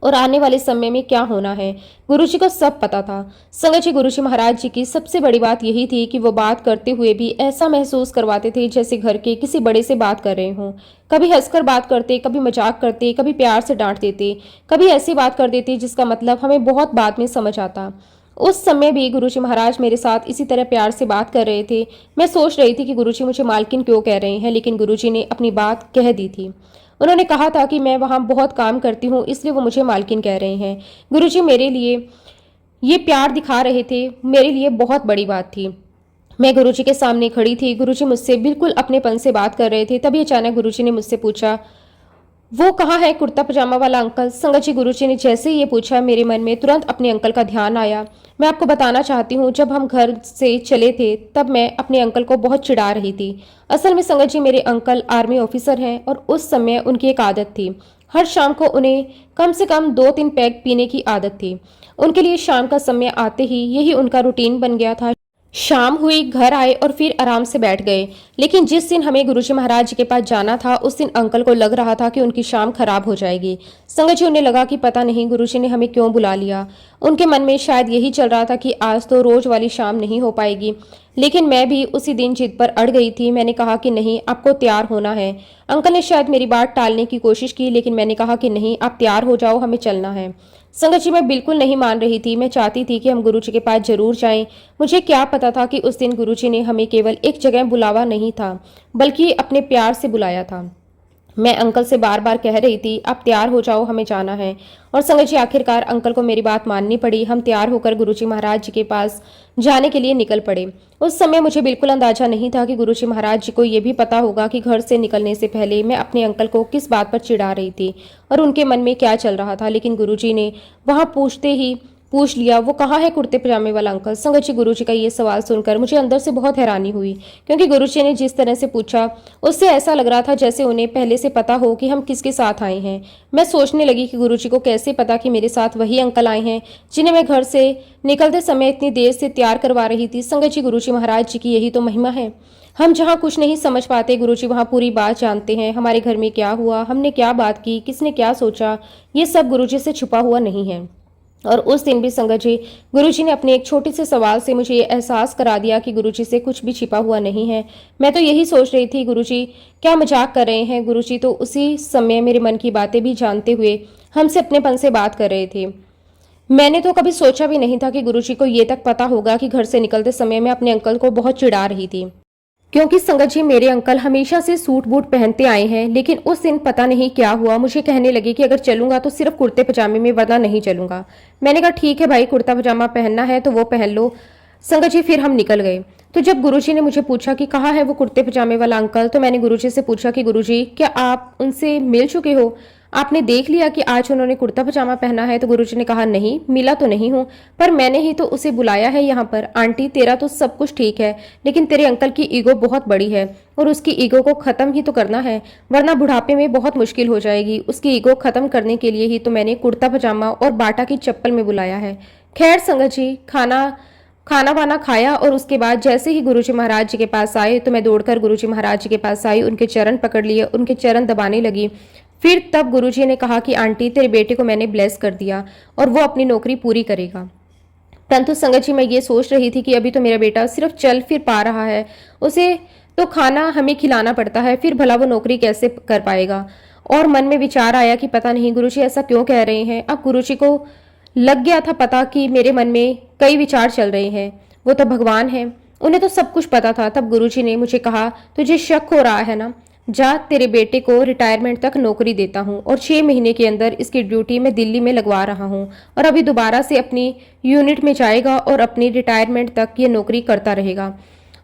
और आने वाले समय में क्या होना है, गुरुजी को सब पता था। संगत जी, गुरुजी महाराज जी की सबसे बड़ी बात यही थी कि वो बात करते हुए भी ऐसा महसूस करवाते थे जैसे घर के किसी बड़े से बात कर रहे हों। कभी हंसकर बात करते, कभी मजाक करते, कभी प्यार से डांट देते, कभी ऐसी बात कर देते जिसका मतलब हमें बहुत बाद में समझ आता। उस समय भी गुरुजी महाराज मेरे साथ इसी तरह प्यार से बात कर रहे थे। मैं सोच रही थी कि गुरुजी मुझे मालकिन क्यों कह रहे हैं, लेकिन गुरुजी ने अपनी बात कह दी थी। उन्होंने कहा था कि मैं वहां बहुत काम करती हूँ, इसलिए वो मुझे मालकिन कह रहे हैं। गुरुजी मेरे लिए ये प्यार दिखा रहे थे, मेरे लिए बहुत बड़ी बात थी। मैं गुरुजी के सामने खड़ी थी। गुरुजी मुझसे बिल्कुल अपनेपन से बात कर रहे थे। तभी अचानक गुरुजी ने मुझसे पूछा, वो कहाँ है कुर्ता पजामा वाला अंकल। संगत जी, गुरुजी ने जैसे ही ये पूछा मेरे मन में तुरंत अपने अंकल का ध्यान आया। मैं आपको बताना चाहती हूँ, जब हम घर से चले थे तब मैं अपने अंकल को बहुत चिढ़ा रही थी। असल में संगत जी, मेरे अंकल आर्मी ऑफिसर हैं और उस समय उनकी एक आदत थी, हर शाम को उन्हें कम से कम 2-3 पैग पीने की आदत थी। उनके लिए शाम का समय आते ही यही उनका रूटीन बन गया था। शाम हुई, घर आए और फिर आराम से बैठ गए। लेकिन जिस दिन हमें गुरुजी महाराज जी के पास जाना था, उस दिन अंकल को लग रहा था कि उनकी शाम खराब हो जाएगी। संगत जी, उन्हें लगा कि पता नहीं गुरुजी ने हमें क्यों बुला लिया। उनके मन में शायद यही चल रहा था कि आज तो रोज वाली शाम नहीं हो पाएगी। लेकिन मैं भी उसी दिन जिद पर अड़ गई थी। मैंने कहा कि नहीं, आपको तैयार होना है। अंकल ने शायद मेरी बात टालने की कोशिश की, लेकिन मैंने कहा कि नहीं, आप तैयार हो जाओ, हमें चलना है। संगत जी, मैं बिल्कुल नहीं मान रही थी। मैं चाहती थी कि हम गुरुजी के पास जरूर जाएं। मुझे क्या पता था कि उस दिन गुरुजी ने हमें केवल एक जगह बुलावा नहीं था, बल्कि अपने प्यार से बुलाया था। मैं अंकल से बार बार कह रही थी, आप तैयार हो जाओ, हमें जाना है। और संगत जी, आखिरकार अंकल को मेरी बात माननी पड़ी। हम तैयार होकर गुरुजी महाराज जी के पास जाने के लिए निकल पड़े। उस समय मुझे बिल्कुल अंदाजा नहीं था कि गुरुजी महाराज जी को यह भी पता होगा कि घर से निकलने से पहले मैं अपने अंकल को किस बात पर चिढ़ा रही थी और उनके मन में क्या चल रहा था। लेकिन गुरुजी ने वहां पूछते ही पूछ लिया, वो कहाँ है कुर्ते पजामे वाला अंकल। संगत जी, गुरुजी का ये सवाल सुनकर मुझे अंदर से बहुत हैरानी हुई, क्योंकि गुरुजी ने जिस तरह से पूछा, उससे ऐसा लग रहा था जैसे उन्हें पहले से पता हो कि हम किसके साथ आए हैं। मैं सोचने लगी कि गुरुजी को कैसे पता कि मेरे साथ वही अंकल आए हैं जिन्हें मैं घर से निकलते समय इतनी देर से तैयार करवा रही थी। संगत जी, गुरुजी महाराज जी की यही तो महिमा है। हम जहाँ कुछ नहीं समझ पाते, गुरुजी वहाँ पूरी बात जानते हैं। हमारे घर में क्या हुआ, हमने क्या बात की, किसने क्या सोचा, ये सब गुरुजी से छुपा हुआ नहीं है। और उस दिन भी संगत जी, गुरुजी ने अपने एक छोटे से सवाल से मुझे ये एहसास करा दिया कि गुरुजी से कुछ भी छिपा हुआ नहीं है। मैं तो यही सोच रही थी, गुरुजी क्या मजाक कर रहे हैं। गुरुजी तो उसी समय मेरे मन की बातें भी जानते हुए हमसे अपनेपन से बात कर रहे थे। मैंने तो कभी सोचा भी नहीं था कि गुरुजी को ये तक पता होगा कि घर से निकलते समय मैं अपने अंकल को बहुत चिढ़ा रही थी, क्योंकि संगत जी, मेरे अंकल हमेशा से सूट बूट पहनते आए हैं। लेकिन उस दिन पता नहीं क्या हुआ, मुझे कहने लगे कि अगर चलूंगा तो सिर्फ कुर्ते पजामे में, वरना नहीं चलूंगा। मैंने कहा ठीक है भाई, कुर्ता पजामा पहनना है तो वो पहन लो। संगत जी, फिर हम निकल गए। तो जब गुरुजी ने मुझे पूछा कि कहाँ है वो कुर्ते पजामे वाला अंकल, तो मैंने गुरुजी से पूछा कि गुरुजी, क्या आप उनसे मिल चुके हो? आपने देख लिया कि आज उन्होंने कुर्ता पजामा पहना है? तो गुरुजी ने कहा, नहीं, मिला तो नहीं हूं, पर मैंने ही तो उसे बुलाया है यहाँ पर। आंटी, तेरा तो सब कुछ ठीक है, लेकिन तेरे अंकल की ईगो बहुत बड़ी है और उसकी ईगो को खत्म ही तो करना है, वरना बुढ़ापे में बहुत मुश्किल हो जाएगी। उसकी ईगो खत्म करने के लिए ही तो मैंने कुर्ता पजामा और बाटा की चप्पल में बुलाया है। खैर संगत जी, खाना वाना खाया और उसके बाद जैसे ही गुरुजी महाराज जी के पास आए तो मैं दौड़कर गुरुजी महाराज जी के पास आई, उनके चरण पकड़ लिए, उनके चरण दबाने लगी। फिर तब गुरुजी ने कहा कि आंटी, तेरे बेटे को मैंने ब्लेस कर दिया और वो अपनी नौकरी पूरी करेगा। परंतु संगत जी, मैं ये सोच रही थी कि अभी तो मेरा बेटा सिर्फ चल फिर पा रहा है, उसे तो खाना हमें खिलाना पड़ता है, फिर भला वो नौकरी कैसे कर पाएगा। और मन में विचार आया कि पता नहीं गुरुजी ऐसा क्यों कह रहे हैं। अब गुरुजी को लग गया था पता कि मेरे मन में कई विचार चल रहे हैं। वो तो भगवान है, उन्हें तो सब कुछ पता था। तब गुरुजी ने मुझे कहा, तुझे शक हो रहा है ना, जा, तेरे बेटे को रिटायरमेंट तक नौकरी देता हूँ और 6 महीने के अंदर इसकी ड्यूटी मैं दिल्ली में लगवा रहा हूँ और अभी दोबारा से अपनी यूनिट में जाएगा और अपनी रिटायरमेंट तक ये नौकरी करता रहेगा।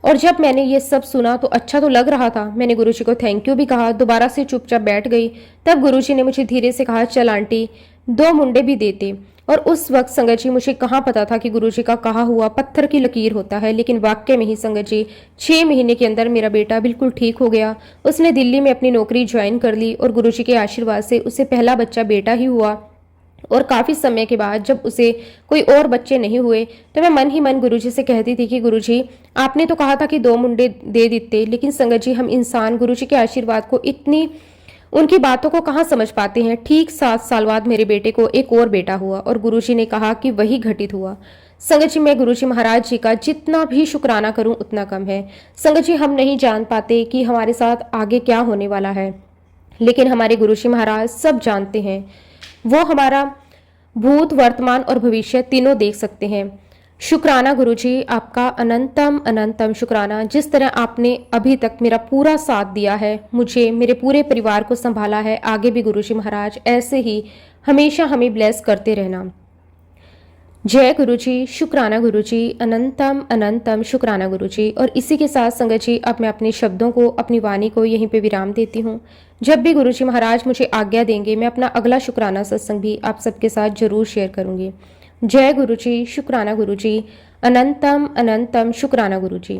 और जब मैंने ये सब सुना तो अच्छा तो लग रहा था। मैंने गुरुजी को थैंक यू भी कहा, दोबारा से चुपचाप बैठ गई। तब गुरुजी ने मुझे धीरे से कहा, चल आंटी, 2 मुंडे भी देते। और उस वक्त संगत जी, मुझे कहाँ पता था कि गुरुजी का कहा हुआ पत्थर की लकीर होता है। लेकिन वाक्य में ही संगत जी, 6 महीने के अंदर मेरा बेटा बिल्कुल ठीक हो गया। उसने दिल्ली में अपनी नौकरी ज्वाइन कर ली और गुरुजी के आशीर्वाद से उसे पहला बच्चा बेटा ही हुआ। और काफी समय के बाद जब उसे कोई और बच्चे नहीं हुए तो मैं मन ही मन गुरुजी से कहती थी कि गुरुजी, आपने तो कहा था कि 2 मुंडे दे देते, लेकिन संगत जी, हम इंसान गुरुजी के आशीर्वाद को इतनी उनकी बातों को कहाँ समझ पाते हैं। ठीक 7 साल बाद मेरे बेटे को एक और बेटा हुआ और गुरुजी ने कहा कि वही घटित हुआ। संगत जी, मैं गुरुजी महाराज जी का जितना भी शुक्राना करूं उतना कम है। संगत जी, हम नहीं जान पाते कि हमारे साथ आगे क्या होने वाला है, लेकिन हमारे गुरुजी महाराज सब जानते हैं। वो हमारा भूत, वर्तमान और भविष्य तीनों देख सकते हैं। शुक्राना गुरुजी, आपका अनंतम अनंतम शुक्राना। जिस तरह आपने अभी तक मेरा पूरा साथ दिया है, मुझे, मेरे पूरे परिवार को संभाला है, आगे भी गुरुजी महाराज ऐसे ही हमेशा हमें ब्लेस करते रहना। जय गुरुजी, शुक्राना गुरुजी, अनंतम अनंतम शुक्राना गुरुजी। और इसी के साथ संगत जी, अब मैं अपने शब्दों को, अपनी वाणी को यहीं पे विराम देती हूँ। जब भी गुरुजी महाराज मुझे आज्ञा देंगे, मैं अपना अगला शुक्राना सत्संग भी आप सबके साथ जरूर शेयर करूंगी। जय गुरुजी, शुक्राना गुरुजी, अनंतम अनंतम शुक्राना गुरुजी।